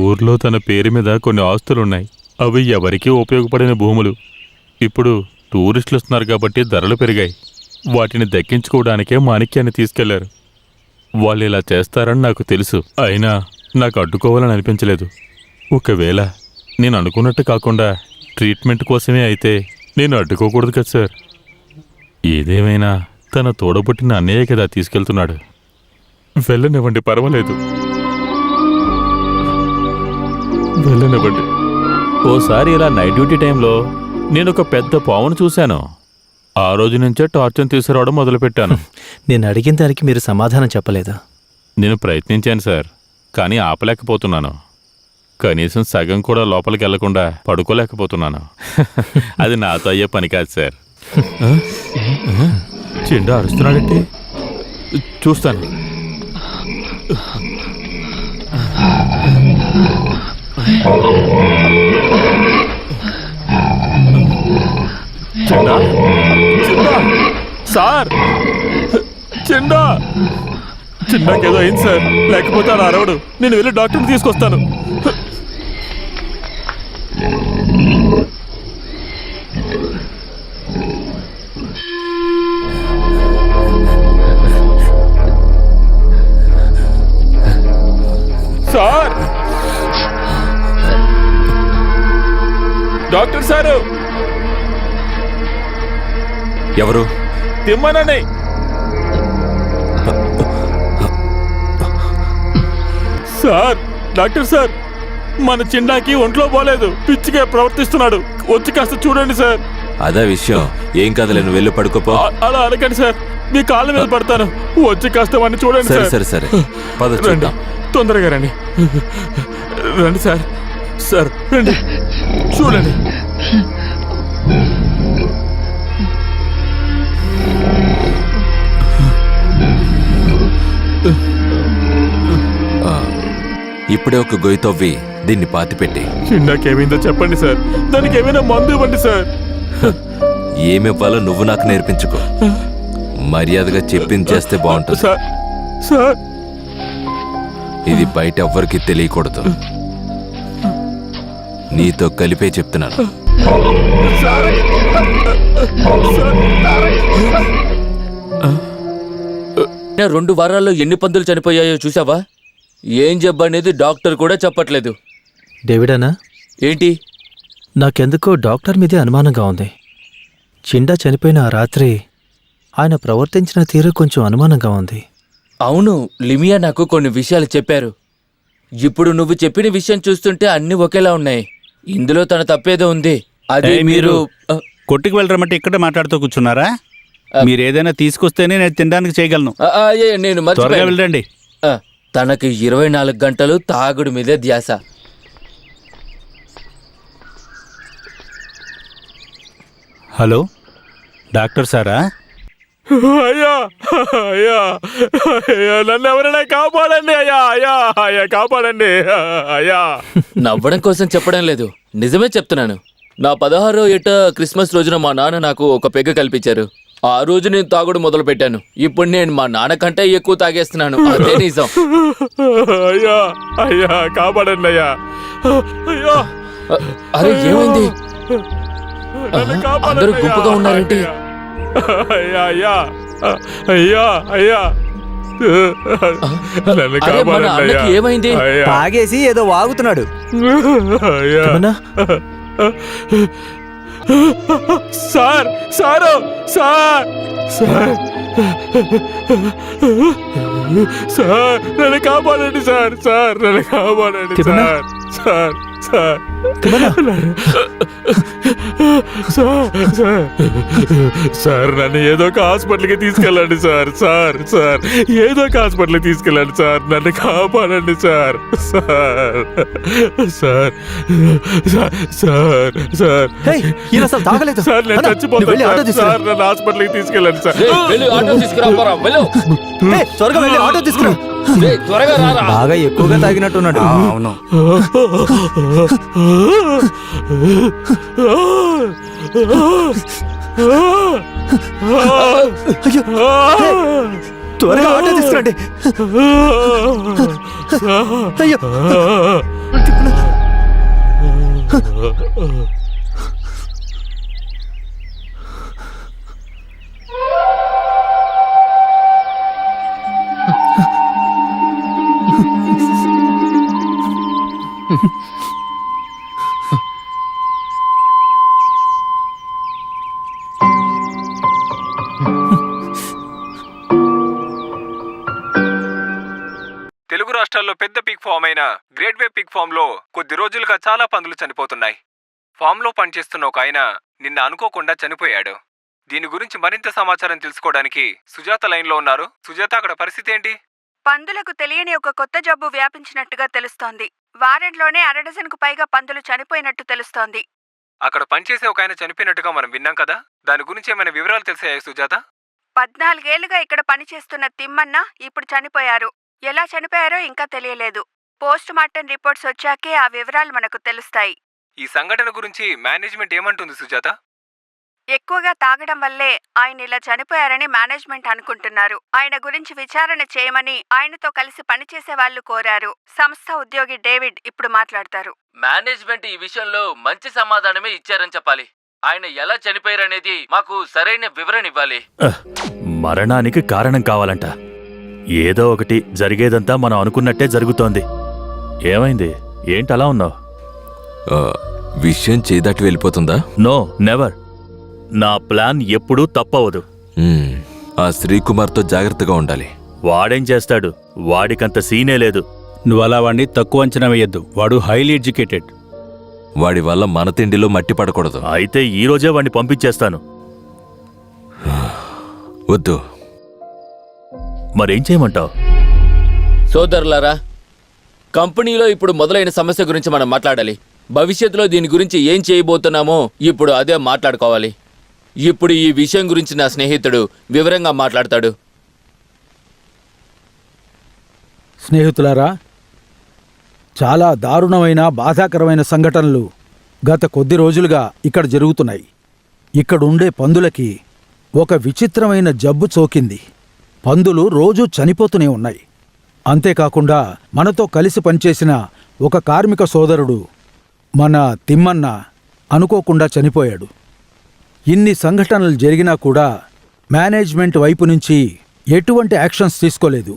ఊర్లో తన పేరు మీద కొన్ని ఆస్తులున్నాయి. అవి ఎవరికీ ఉపయోగపడిన భూములు. ఇప్పుడు టూరిస్టులు వస్తున్నారు కాబట్టి ధరలు పెరిగాయి. వాటిని దక్కించుకోవడానికే మాణిక్యాన్ని తీసుకెళ్లారు. వాళ్ళు ఇలా చేస్తారని నాకు తెలుసు, అయినా నాకు అడ్డుకోవాలని అనిపించలేదు. ఒకవేళ నేను అనుకున్నట్టు కాకుండా ట్రీట్మెంట్ కోసమే అయితే నేను అడ్డుకోకూడదు కదా సార్. ఏదేమైనా తన తోడబుట్టిన అన్నయ్య కదా తీసుకెళ్తున్నాడు. వెళ్ళనివ్వండి, పర్వాలేదు, వెళ్ళనివ్వండి. ఓసారి ఇలా నైట్ డ్యూటీ టైంలో నేను ఒక పెద్ద పావును చూశాను. ఆ రోజు నుంచే టార్చర్ తీసుకురావడం మొదలుపెట్టాను. నేను అడిగిన దానికి మీరు సమాధానం చెప్పలేదా? నేను ప్రయత్నించాను సార్, కానీ ఆపలేకపోతున్నాను. కనీసం సగం కూడా లోపలికి వెళ్లకుండా పడుకోలేకపోతున్నాను. అది నాతో అయ్యే పని కాదు సార్. చెండు అరుస్తున్నాడంటే చూస్తాను. చెండా, చెండా, సార్, చెండా, చిన్నాకేదో అయింది సార్, లేకపోతే అలా అరవడు. నేను వెళ్ళి డాక్టర్ని తీసుకొస్తాను. Sir, doctor sir. ఎవరు? తిమ్మనని. సార్, డాక్టర్ సార్, మన చిన్నాకి ఒంట్లో పోలేదు, పిచ్చిగా ప్రవర్తిస్తున్నాడు. వచ్చి కాస్త చూడండి సార్. అదే విషయం. ఏం కదలే, నువ్వు వెళ్ళి పడుకోపో. అలా అనకండి సార్, మీ కాళ్ళ మీద పడతాను. వచ్చి కాస్త వాడిని చూడండి సరే సార్. సరే సరే, పద రండి, చూద్దాం. తొందరగా రండి. రండి సార్. సార్ రండి, చూడండి. ఇప్పుడే ఒక గొయ్యి తవ్వి దీన్ని పాతిపెట్టి. చిన్నాకేమైందో చెప్పండి సార్, దానికి ఏమైనా మందు ఇవ్వండి సార్. ఏమివ్వాలో నువ్వు నాకు నేర్పించుకో. మర్యాదగా చెప్పింది చేస్తే బాగుంటుంది. సార్, సార్, ఇది బయట ఎవ్వరికీ తెలియకూడదు. నీతో కలిపే చెప్తున్నాను. 2 వారాల్లో ఎన్ని పందులు చనిపోయాయో చూసావా? ఏం జబ్బనేది డాక్టర్ కూడా చెప్పట్లేదు. డేవిడ్ అన్నా, ఏంటి? నాకెందుకో డాక్టర్ మీదే అనుమానంగా ఉంది. చిండా చనిపోయిన ఆ రాత్రి ఆయన ప్రవర్తించిన తీరు కొంచెం అనుమానంగా ఉంది. అవును, లిమియా నాకు కొన్ని విషయాలు చెప్పారు. ఇప్పుడు నువ్వు చెప్పిన విషయం చూస్తుంటే అన్ని ఒకేలా ఉన్నాయి. ఇందులో తన తప్పేదో ఉంది. అది మీరు కొట్టుకు వెళ్ళరమంటే ఇక్కడే మాట్లాడుతూ కూర్చున్నారా? మీరు ఏదైనా తీసుకొస్తేనే నేను తినడానికి చేయగలను. నేను త్వరగా మర్చిపోయాను. వెళ్ళండి. తనకి 24 గంటలు తాగుడు మీదే ధ్యాస. హలో, డాక్టర్ సారా? అయ్యా, అయ్యా, అయ్యా, నన్ను ఎవరైనా కాపాడండి. అయ్యా, అయ్యా, అయ్యా, కాపాడండి. అయ్యా, నవ్వడం కోసం చెప్పడం లేదు, నిజమే చెప్తున్నాను. నా 16వ ఏట క్రిస్మస్ రోజున మా నాన్న నాకు ఒక పెగ్గ కల్పించారు. ఆ రోజు నేను తాగుడు మొదలు పెట్టాను. ఇప్పుడు నేను మా నాన్న కంటే ఎక్కువ తాగేస్తున్నాను. అదే నిజం. అయ్యా, అయ్యా, కాపాడండి. అయ్యా, అయ్యా, అరే ఏమైంది? అందరూ గుంపుగా ఉన్నారేంటి? అయ్యా అయ్యా అయ్యా అయ్యా అరే మన అన్నకి ఏమైంది? తాగేసి ఏదో వాగుతున్నాడు. Sir sir sir sir sir నన్ను కాపాడండి సార్ సార్ నన్ను కాపాడండి సార్ సార్ సార్ సార్ నన్ను ఏదో ఒక హాస్పిటల్కి తీసుకెళ్ళండి సార్ సార్ సార్ ఏదో ఒక హాస్పిటల్కి తీసుకెళ్ళండి సార్ నన్ను కాపాడండి sir sir sir sir sir sir నేను చచ్చిపోతాను సార్ నన్ను హాస్పిటల్కి తీసుకెళ్ళండి సార్ ఆటో తీసుకురా త్వరగా వెళ్ళి ఆటో తీసుకురా. త్వరగా రారా. బాగా ఎక్కువగా తాగినట్టున్నాడు. అవును. త్వరగా ఆటో తీసుకురండి. అయ్యో తెలుగు రాష్ట్రాల్లో పెద్ద పిగ్ ఫామ్ అయిన గ్రేట్ వే పిగ్ ఫామ్ లో కొద్ది రోజులుగా చాలా పందులు చనిపోతున్నాయి. ఫామ్ లో పనిచేస్తున్న ఒక ఆయన నిన్న అనుకోకుండా చనిపోయాడు. దీని గురించి మరింత సమాచారం తెలుసుకోవడానికి సుజాత లైన్ లో ఉన్నారు. సుజాత, అక్కడ పరిస్థితి ఏంటి? పందులకు తెలియని ఒక కొత్త జబ్బు వ్యాపించినట్టుగా తెలుస్తోంది. వారంలోనే 1/2 డజన్కు పైగా పందులు చనిపోయినట్టు తెలుస్తోంది. అక్కడ పనిచేసే ఒక ఆయన చనిపోయినట్టుగా మనం విన్నాం కదా, దాని గురించి ఏమైనా వివరాలు తెలిసాయా సుజాత? 14 ఏళ్లుగా ఇక్కడ పనిచేస్తున్న తిమ్మన్న ఇప్పుడు చనిపోయారు. ఎలా చనిపోయారో ఇంకా తెలియలేదు. పోస్ట్ మార్టం రిపోర్ట్స్ వచ్చాకే ఆ వివరాలు మనకు తెలుస్తాయి. ఈ సంఘటన గురించి మేనేజ్మెంట్ ఏమంటుంది సుజాత? ఎక్కువగా తాగడం వల్లే ఆయన ఇలా చనిపోయారని మేనేజ్మెంట్ అనుకుంటున్నారు. ఆయన గురించి విచారణ చేయమని ఆయనతో కలిసి పనిచేసే వాళ్ళు కోరారు. సంస్థ ఉద్యోగి డేవిడ్ ఇప్పుడు మాట్లాడతారు. మేనేజ్మెంట్ ఈ విషయంలో మంచి సమాధానమే ఇచ్చారని చెప్పాలి. ఆయన ఎలా చనిపోయారనేది మాకు సరైన వివరణ ఇవ్వాలి. మరణానికి కారణం కావాలంట. ఏదో ఒకటి జరిగేదంతా మనం అనుకున్నట్టే జరుగుతోంది. ఏమైంది? ఏంటలా ఉన్నావు? విషయం చేదాటి వెళ్ళిపోతుందా? No, never. నా ప్లాన్ ఎప్పుడూ తప్పవదు. ఆ శ్రీకుమార్తో జాగ్రత్తగా ఉండాలి. వాడేం చేస్తాడు? వాడికంత సీనే లేదు. నువ్వు అలా వాడిని తక్కువ అంచనా వేయద్దు. వాడు హైలీ ఎడ్యుకేటెడ్. వాడి వల్ల మన తిండిలో మట్టి పడకూడదు. అయితే ఈ రోజే వాడిని పంపించేస్తాను. వద్దు. మరేం చేయమంటావు? సోదరులారా, కంపెనీలో ఇప్పుడు మొదలైన సమస్య గురించి మనం మాట్లాడాలి. భవిష్యత్తులో దీని గురించి ఏం చేయబోతున్నామో ఇప్పుడు అదే మాట్లాడుకోవాలి. ఇప్పుడు ఈ విషయం గురించి నా స్నేహితుడు వివరంగా మాట్లాడతాడు. స్నేహితులారా, చాలా దారుణమైన బాధాకరమైన సంఘటనలు గత కొద్ది రోజులుగా ఇక్కడ జరుగుతున్నాయి. ఇక్కడుండే పందులకి ఒక విచిత్రమైన జబ్బు సోకింది. పందులు రోజూ చనిపోతూనే ఉన్నాయి. అంతేకాకుండా మనతో కలిసి పనిచేసిన ఒక కార్మిక సోదరుడు, మన తిమ్మన్న, అనుకోకుండా చనిపోయాడు. ఇన్ని సంఘటనలు జరిగినా కూడా మేనేజ్మెంట్ వైపు నుంచి ఎటువంటి యాక్షన్స్ తీసుకోలేదు.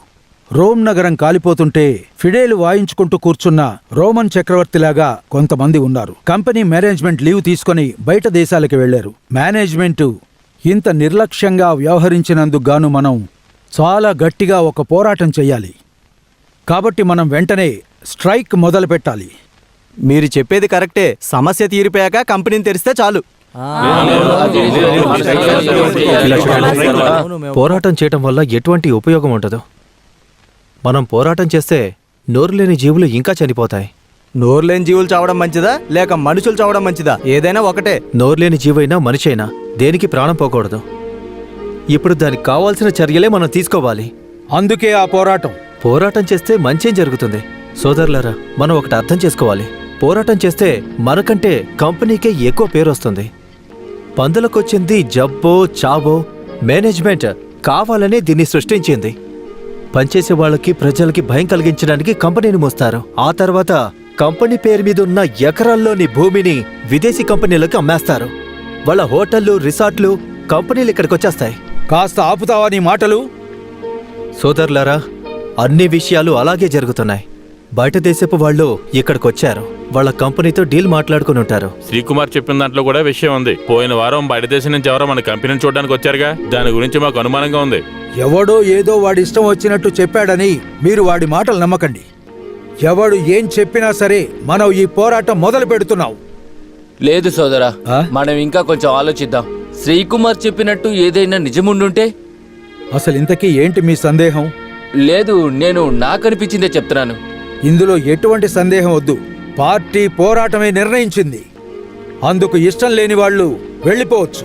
రోమ్ నగరం కాలిపోతుంటే ఫిడేలు వాయించుకుంటూ కూర్చున్న రోమన్ చక్రవర్తిలాగా కొంతమంది ఉన్నారు. కంపెనీ మేనేజ్మెంట్ లీవ్ తీసుకుని బయట దేశాలకు వెళ్లారు. మేనేజ్మెంటు ఇంత నిర్లక్ష్యంగా వ్యవహరించినందుకు గాను మనం చాలా గట్టిగా ఒక పోరాటం చెయ్యాలి. కాబట్టి మనం వెంటనే స్ట్రైక్ మొదలు పెట్టాలి. మీరు చెప్పేది కరెక్టే. సమస్య తీరిపోయాక కంపెనీని తెరిస్తే చాలు. పోరాటం చేయటం వల్ల ఎటువంటి ఉపయోగం ఉండదు. మనం పోరాటం చేస్తే నోరులేని జీవులు ఇంకా చనిపోతాయి. నోరులేని జీవులు చావడం మంచిదా లేక మనుషులు చావడం మంచిదా? ఏదైనా ఒకటే. నోరులేని జీవైనా మనిషి అయినా దేనికి ప్రాణం పోకూడదు. ఇప్పుడు దానికి కావాల్సిన చర్యలే మనం తీసుకోవాలి. అందుకే ఆ పోరాటం. పోరాటం చేస్తే మంచేం జరుగుతుంది? సోదరులారా, మనం ఒకటి అర్థం చేసుకోవాలి. పోరాటం చేస్తే మనకంటే కంపెనీకే ఎక్కువ పేరు వస్తుంది. పందులకొచ్చింది జబ్బో చావో మేనేజ్మెంట్ కావాలనే దీన్ని సృష్టించింది. పనిచేసే వాళ్ళకి ప్రజలకి భయం కలిగించడానికి కంపెనీని మోస్తారు. ఆ తర్వాత కంపెనీ పేరు మీద ఉన్న ఎకరాల్లోని భూమిని విదేశీ కంపెనీలకు అమ్మేస్తారు. వాళ్ళ హోటళ్లు, రిసార్ట్లు, కంపెనీలు ఇక్కడికి వచ్చేస్తాయి. కాస్త ఆపుతావా నీ మాటలు? సోదరులారా, అన్ని విషయాలు అలాగే జరుగుతున్నాయి. బయట దేశపు వాళ్ళు ఇక్కడికొచ్చారు. వాళ్ళ కంపెనీతో డీల్ మాట్లాడుకుని ఉంటారు. శ్రీకుమార్ చెప్పిన దాంట్లో కూడా విషయం ఉంది. పోయిన వారం బయట దేశం నుంచి ఎవరో మన కంపెనీని చూడడానికి వచ్చారుగా, దాని గురించి మాకు అనుమానంగా ఉంది. ఎవడో ఏదో వాడి ఇష్టం వచ్చినట్టు చెప్పాడని మీరు వాడి మాటలు నమ్మకండి. ఎవడు ఏం చెప్పినా సరే మనం ఈ పోరాటం మొదలు పెడుతున్నాం. లేదు సోదరా, మనం ఇంకా కొంచెం ఆలోచిద్దాం. శ్రీకుమార్ చెప్పినట్టు ఏదైనా నిజముండుంటే? అసలు ఇంతకీ ఏంటి మీ సందేహం? లేదు, నేను నాకనిపించిందే చెప్తున్నాను. ఇందులో ఎటువంటి సందేహం వద్దు. పార్టీ పోరాటమే నిర్ణయించింది. అందుకు ఇష్టం లేని వాళ్ళు వెళ్ళిపోవచ్చు.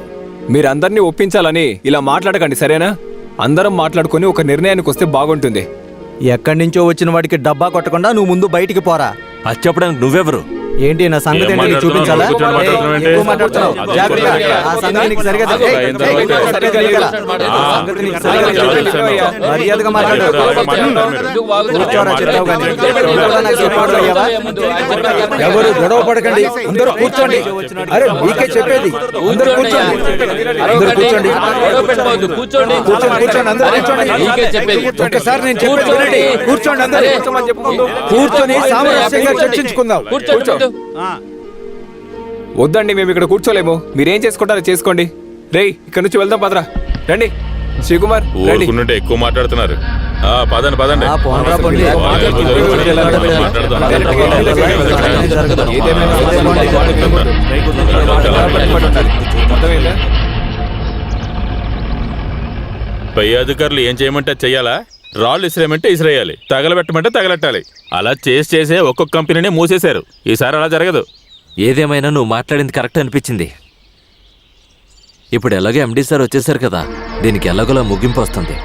మీరందరినీ ఒప్పించాలని ఇలా మాట్లాడకండి, సరేనా? అందరం మాట్లాడుకొని ఒక నిర్ణయానికి వస్తే బాగుంటుంది. ఎక్కడి నుంచో వచ్చిన వాడికి డబ్బా కొట్టకుండా నువ్వు ముందు బయటికి పోరా. అది చెప్పడానికి నువ్వెవరు? ఏంటి నా సంగతి ఏంటి నీకు చూపించాలా? ఎక్కువ మాట్లాడుతున్నావు. జాగ్రత్త. ఆ సంగతి నీకు సరిగా మర్యాదగా మాట్లాడు. కూర్చోరా, చెప్తావు కానీ. ఎవరు గొడవ పడకండి, అందరూ కూర్చోండి. అరే మీకే చెప్పేది, అందరూ కూర్చోండి. అందరూ కూర్చోండి. కూర్చోండి, అందరూ కూర్చోండి. ఒక్కసారి నేను చెప్పేది వినండి. కూర్చోండి, అందరూ కూర్చొని సామరస్యంగా చర్చించుకుందాం. కూర్చో. వద్దండి, మేము ఇక్కడ కూర్చోలేము. మీరేం చేసుకుంటారో చేసుకోండి. రేయ్, ఇక్కడ నుంచి వెళ్దాం, పదరా. రండి శ్రీకుమార్, రండి. ఊరుకుంటుంటే ఎక్కువ మాట్లాడుతున్నారు. పదండి పదండి. పై అధికారులు ఏం చేయమంటే చెయ్యాలా? రాళ్ళు ఇసిరేయమంటే ఇసిరేయాలి, తగలబెట్టమంటే తగలెట్టాలి. అలా చేసే ఒక్కొక్క కంపెనీనే మూసేశారు. ఈసారి అలా జరగదు. ఏదేమైనా నువ్వు మాట్లాడింది కరెక్ట్ అనిపించింది. ఇప్పుడు ఎలాగో ఎండీ సార్ వచ్చేసారు కదా, దీనికి ఎలాగోలా ముగింపు వస్తుంది.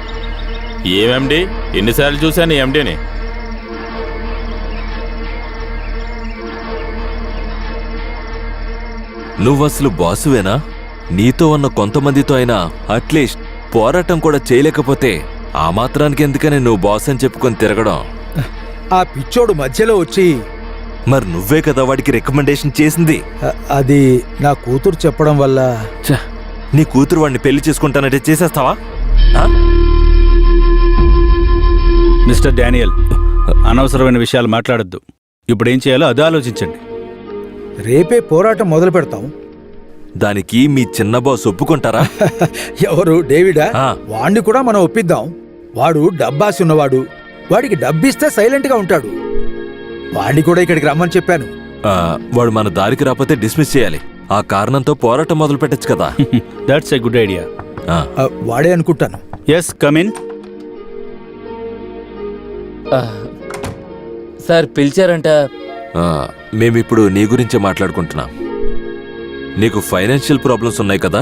ఏమేండి, ఎన్నిసార్లు చూశాను ఈ ఎండీని. నువ్వసలు బాసువేనా? నీతో ఉన్న కొంతమందితో అయినా అట్లీస్ట్ పోరాటం కూడా చేయలేకపోతే ఆ మాత్రానికి ఎందుకని నువ్వు బాస్ అని చెప్పుకొని తిరగడం? ఆ పిచ్చోడు మధ్యలో వచ్చి, మరి నువ్వే కదా వాడికి రికమెండేషన్ చేసింది. అది నా కూతురు చెప్పడం వల్ల. నీ కూతురు వాడిని పెళ్లి చేసుకుంటానంటే చేసేస్తావా? మిస్టర్ డానియల్, అనవసరమైన విషయాలు మాట్లాడొద్దు. ఇప్పుడు ఏం చేయాలో అది ఆలోచించండి. రేపే పోరాటం మొదలు పెడతాం. దానికి మీ చిన్న బాస్ ఒప్పుకుంటారా? ఎవరు? డేవిడా? వాణ్ణి కూడా మనం ఒప్పిద్దాం. వాడు డబ్బాసి ఉన్నవాడు. వాడికి డబ్బిస్తే సైలెంట్ గా ఉంటాడు. వాణ్ణి కూడా ఇక్కడికి రమ్మని చెప్పాను. వాడు మన దారికి రాకపోతే డిస్మిస్ చేయాలి. ఆ కారణంతో పోరాటం మొదలు పెట్టచ్చు కదా. That's a good idea. వాడే అనుకుంటాను. Yes, come in. సార్ పిలిచారంట. మేమిప్పుడు నీ గురించే మాట్లాడుకుంటున్నాం. నీకు ఫైనాన్షియల్ ప్రాబ్లమ్స్ ఉన్నాయి కదా.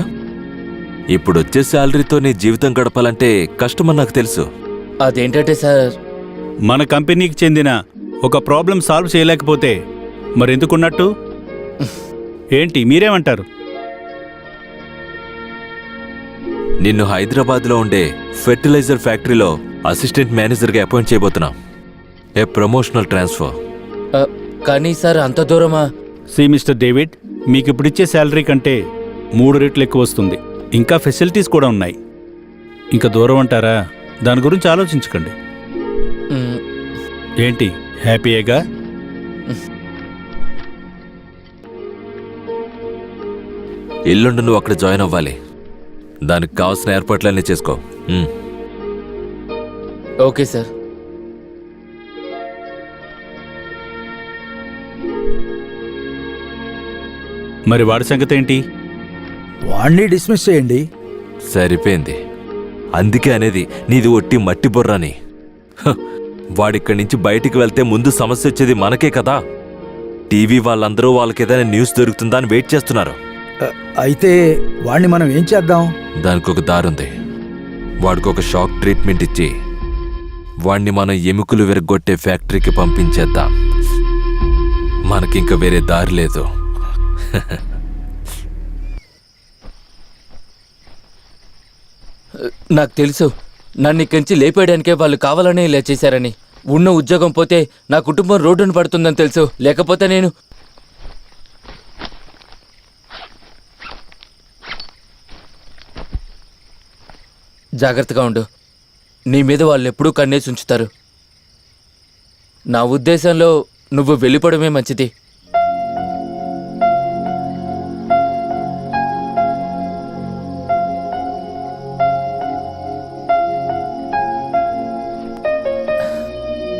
ఇప్పుడు వచ్చే శాలరీతో నీ జీవితం గడపాలంటే కష్టమని నాకు తెలుసు. అదేంటంటే సార్, మన కంపెనీకి చెందిన ఒక ప్రాబ్లం సాల్వ్ చేయలేకపోతే మరెందుకున్నట్టు? ఏంటి మీరేమంటారు? నిన్ను హైదరాబాద్లో ఉండే ఫెర్టిలైజర్ ఫ్యాక్టరీలో అసిస్టెంట్ మేనేజర్గా అపాయింట్ చేయబోతున్నాం. ఏ ప్రమోషనల్ ట్రాన్స్ఫర్. కానీ సార్ అంత దూరమా? సి మిస్టర్ డేవిడ్, మీకు ఇప్పుడు ఇచ్చే శాలరీ కంటే 3 రెట్లు ఎక్కువ వస్తుంది. ఇంకా ఫెసిలిటీస్ కూడా ఉన్నాయి. ఇంకా దూరం అంటారా? దాని గురించి ఆలోచించకండి. ఏంటి, హ్యాపీయేగా? ఎల్లుండి నువ్వు అక్కడ జాయిన్ అవ్వాలి. దానికి కావాల్సిన ఏర్పాట్లన్నీ చేసుకో. Okay sir. మరి వాడి సంగతి ఏంటి? వాణ్ణి డిస్మిస్ చేయండి. సరిపోయింది. అందుకే అనేది నీది ఒట్టి మట్టి బుర్రని. వాడిక్కడి నుంచి బయటికి వెళ్తే ముందు సమస్య వచ్చేది మనకే కదా. టీవీ వాళ్ళందరూ వాళ్ళకేదైనా న్యూస్ దొరుకుతుందా అని వెయిట్ చేస్తున్నారు. అయితే వాణ్ణి మనం ఏం చేద్దాం? దానికి ఒక దారుంది. వాడికి ఒక షాక్ ట్రీట్మెంట్ ఇచ్చి వాణ్ణి మనం ఎముకలు విరగొట్టే ఫ్యాక్టరీకి పంపించేద్దాం. మనకింక వేరే దారి లేదు. నాకు తెలుసు, నన్ను ఇక్కడి నుంచి లేపేయడానికే వాళ్ళు కావాలనే ఇలా చేశారని. ఉన్న ఉద్యోగం పోతే నా కుటుంబం రోడ్డున పడుతుందని తెలుసు. లేకపోతే నేను జాగ్రత్తగా ఉండు. నీ మీద వాళ్ళు ఎప్పుడూ కన్నేసి ఉంచుతారు. నా ఉద్దేశంలో నువ్వు వెళ్ళిపోవడమే మంచిది.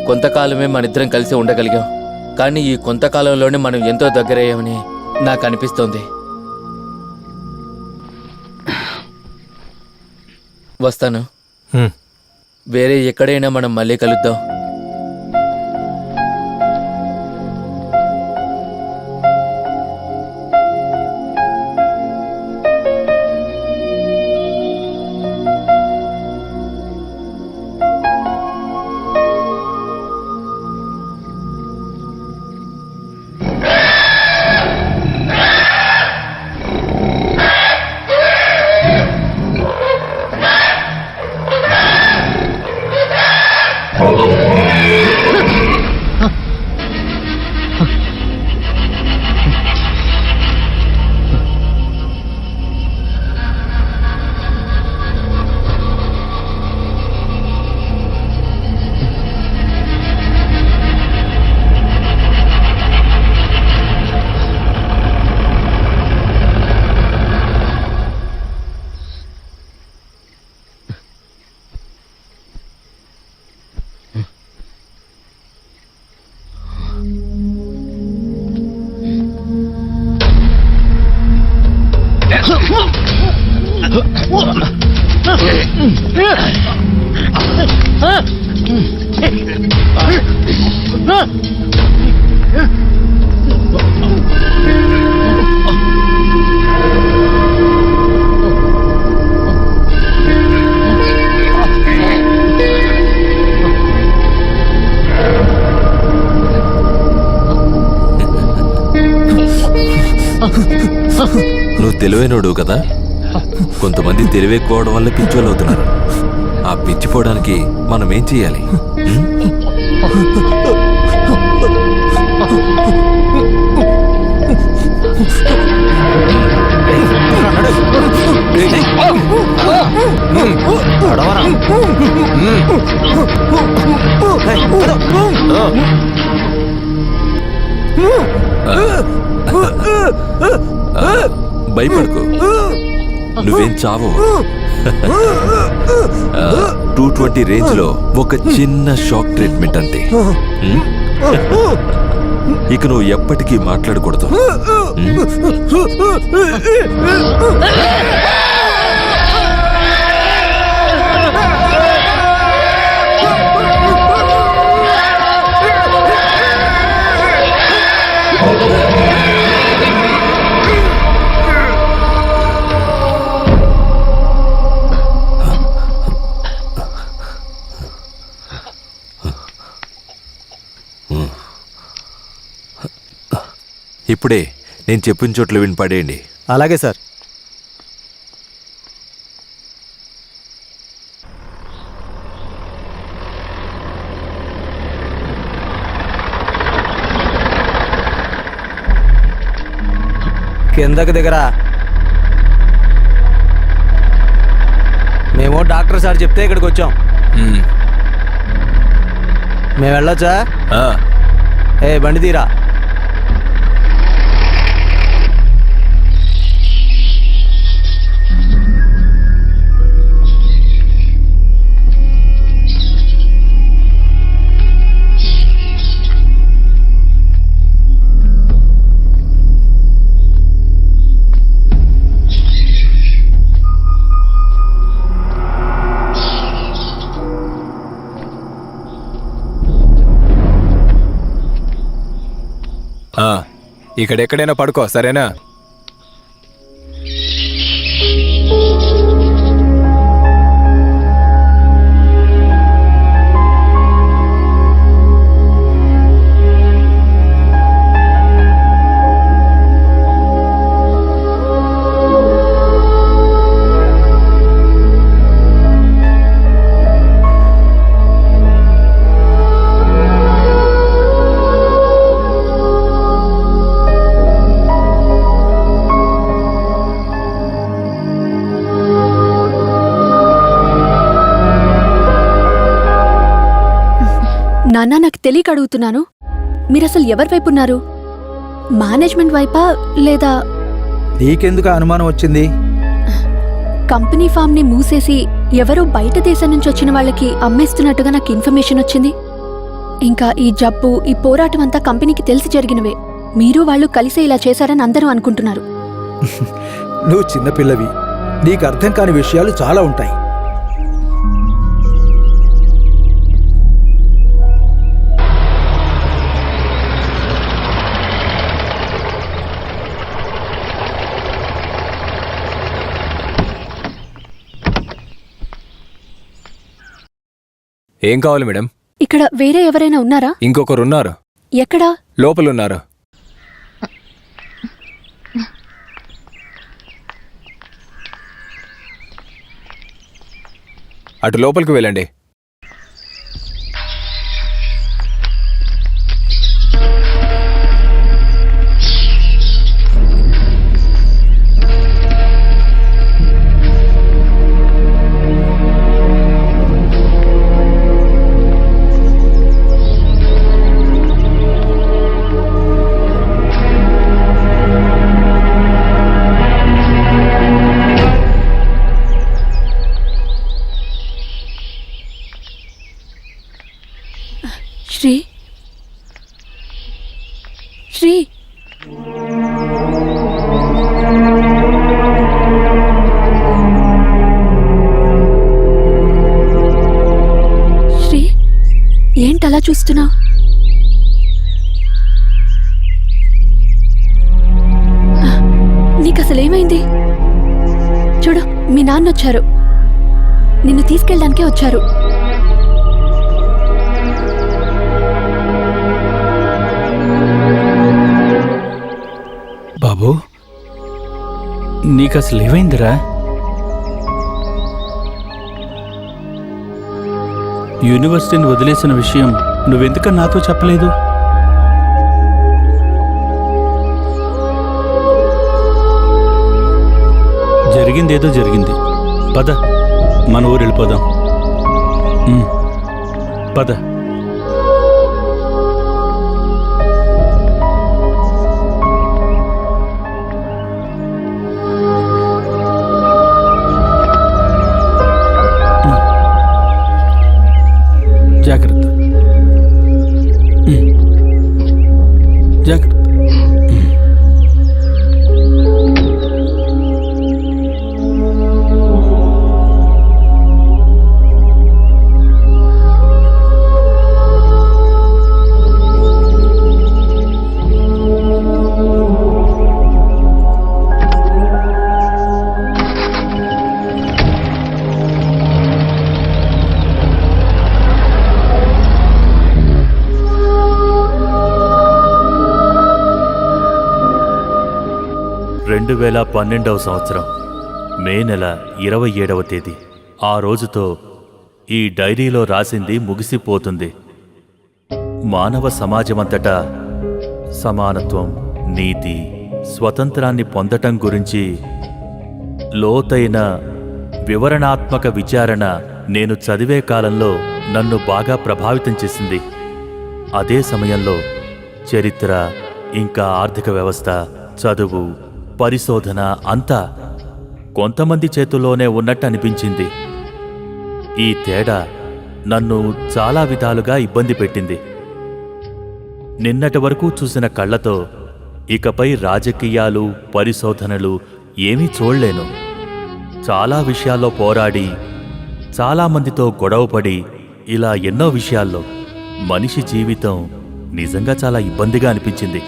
కొంతకాలమే మనిద్దరం కలిసి ఉండగలిగాం, కానీ ఈ కొంతకాలంలోనే మనం ఎంతో దగ్గరయ్యామని నాకు అనిపిస్తోంది. వస్తాను. వేరే ఎక్కడైనా మనం మళ్ళీ కలుద్దాం. నువ్వు తెలివైనడు కదా. కొంతమంది తెలివెక్కువడం వల్ల పిచ్చోళ్ళు అవుతున్నారు. ఆ పిచ్చిపోవడానికి మనం ఏం చెయ్యాలి? భయపడకు, నువ్వేం చావు. 220 రేంజ్ లో ఒక చిన్న షాక్ ట్రీట్మెంట్ అంతే. ఇక నువ్వు ఎప్పటికీ మాట్లాడకూడదు. ఇప్పుడే నేను చెప్పిన చోట్ల విని పడేయండి. అలాగే సార్. కిందకి దిగరా. మేము డాక్టర్ సార్ చెప్తే ఇక్కడికి వచ్చాం. మేము వెళ్ళొచ్చా? బండి తీరా. ఇక్కడెక్కడైనా పడుకో, సరేనా? నాన్న నాకు తెలియక అడుగుతున్నాను, మీరసలు ఎవరి వైపు ఉన్నారు? మేనేజ్మెంట్ వైపా లేదా నీకెందుకు ఆ అనుమానం వచ్చింది? కంపెనీ ఫామ్ని మూసేసి ఎవరో బయట దేశం నుంచి వచ్చిన వాళ్ళకి అమ్మేస్తున్నట్టుగా నాకు ఇన్ఫర్మేషన్ వచ్చింది. ఇంకా ఈ జబ్బు, ఈ పోరాటం అంతా కంపెనీకి తెలిసి జరిగినవే. మీరు వాళ్ళు కలిసే ఇలా చేశారని అందరూ అనుకుంటున్నారు. నువ్వు చిన్నపిల్లవి, నీకు అర్థం కాని విషయాలు చాలా ఉంటాయి. ఏం కావాలి మేడం? ఇక్కడ వేరే ఎవరైనా ఉన్నారా? ఇంకొకరున్నారు. ఎక్కడా? లోపలున్నారు. అటు లోపలికి వెళ్ళండి. శ్రీ, శ్రీ, శ్రీ, ఏంటలా చూస్తున్నావు? నీకసలేమైంది? చూడు, మీ నాన్న వచ్చారు, నిన్ను తీసుకెళ్ళడానికే వచ్చారు. బాబు, నీకసలు ఏమైందిరా? యూనివర్సిటీని వదిలేసిన విషయం నువ్వెందుకని నాతో చెప్పలేదు? జరిగిందేదో జరిగింది. పద, మన ఊరు వెళ్ళిపోదాం. పద. జాగ్రత్త, జాగ్రత్త. సంవత్సరం మే నెల 27వ తేదీ. ఆ రోజుతో ఈ డైరీలో రాసింది ముగిసిపోతుంది. మానవ సమాజమంతటా సమానత్వం, నీతి, స్వతంత్రాన్ని పొందటం గురించి లోతైన వివరణాత్మక విచారణ నేను చదివే కాలంలో నన్ను బాగా ప్రభావితం చేసింది. అదే సమయంలో చరిత్ర, ఇంకా ఆర్థిక వ్యవస్థ, చదువు, పరిశోధన అంతా కొంతమంది చేతుల్లోనే ఉన్నట్టు అనిపించింది. ఈ తేడా నన్ను చాలా విధాలుగా ఇబ్బంది పెట్టింది. నిన్నటి వరకు చూసిన కళ్ళతో ఇకపై రాజకీయాలు, పరిశోధనలు ఏమీ చూడలేను. చాలా విషయాల్లో పోరాడి, చాలామందితో గొడవపడి, ఇలా ఎన్నో విషయాల్లో మనిషి జీవితం నిజంగా చాలా ఇబ్బందిగా అనిపించింది.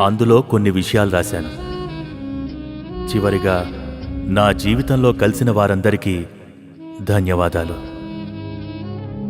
అందులో కొన్ని విషయాలు రాశాను. చివరిగా నా జీవితంలో కలిసిన వారందరికీ ధన్యవాదాలు.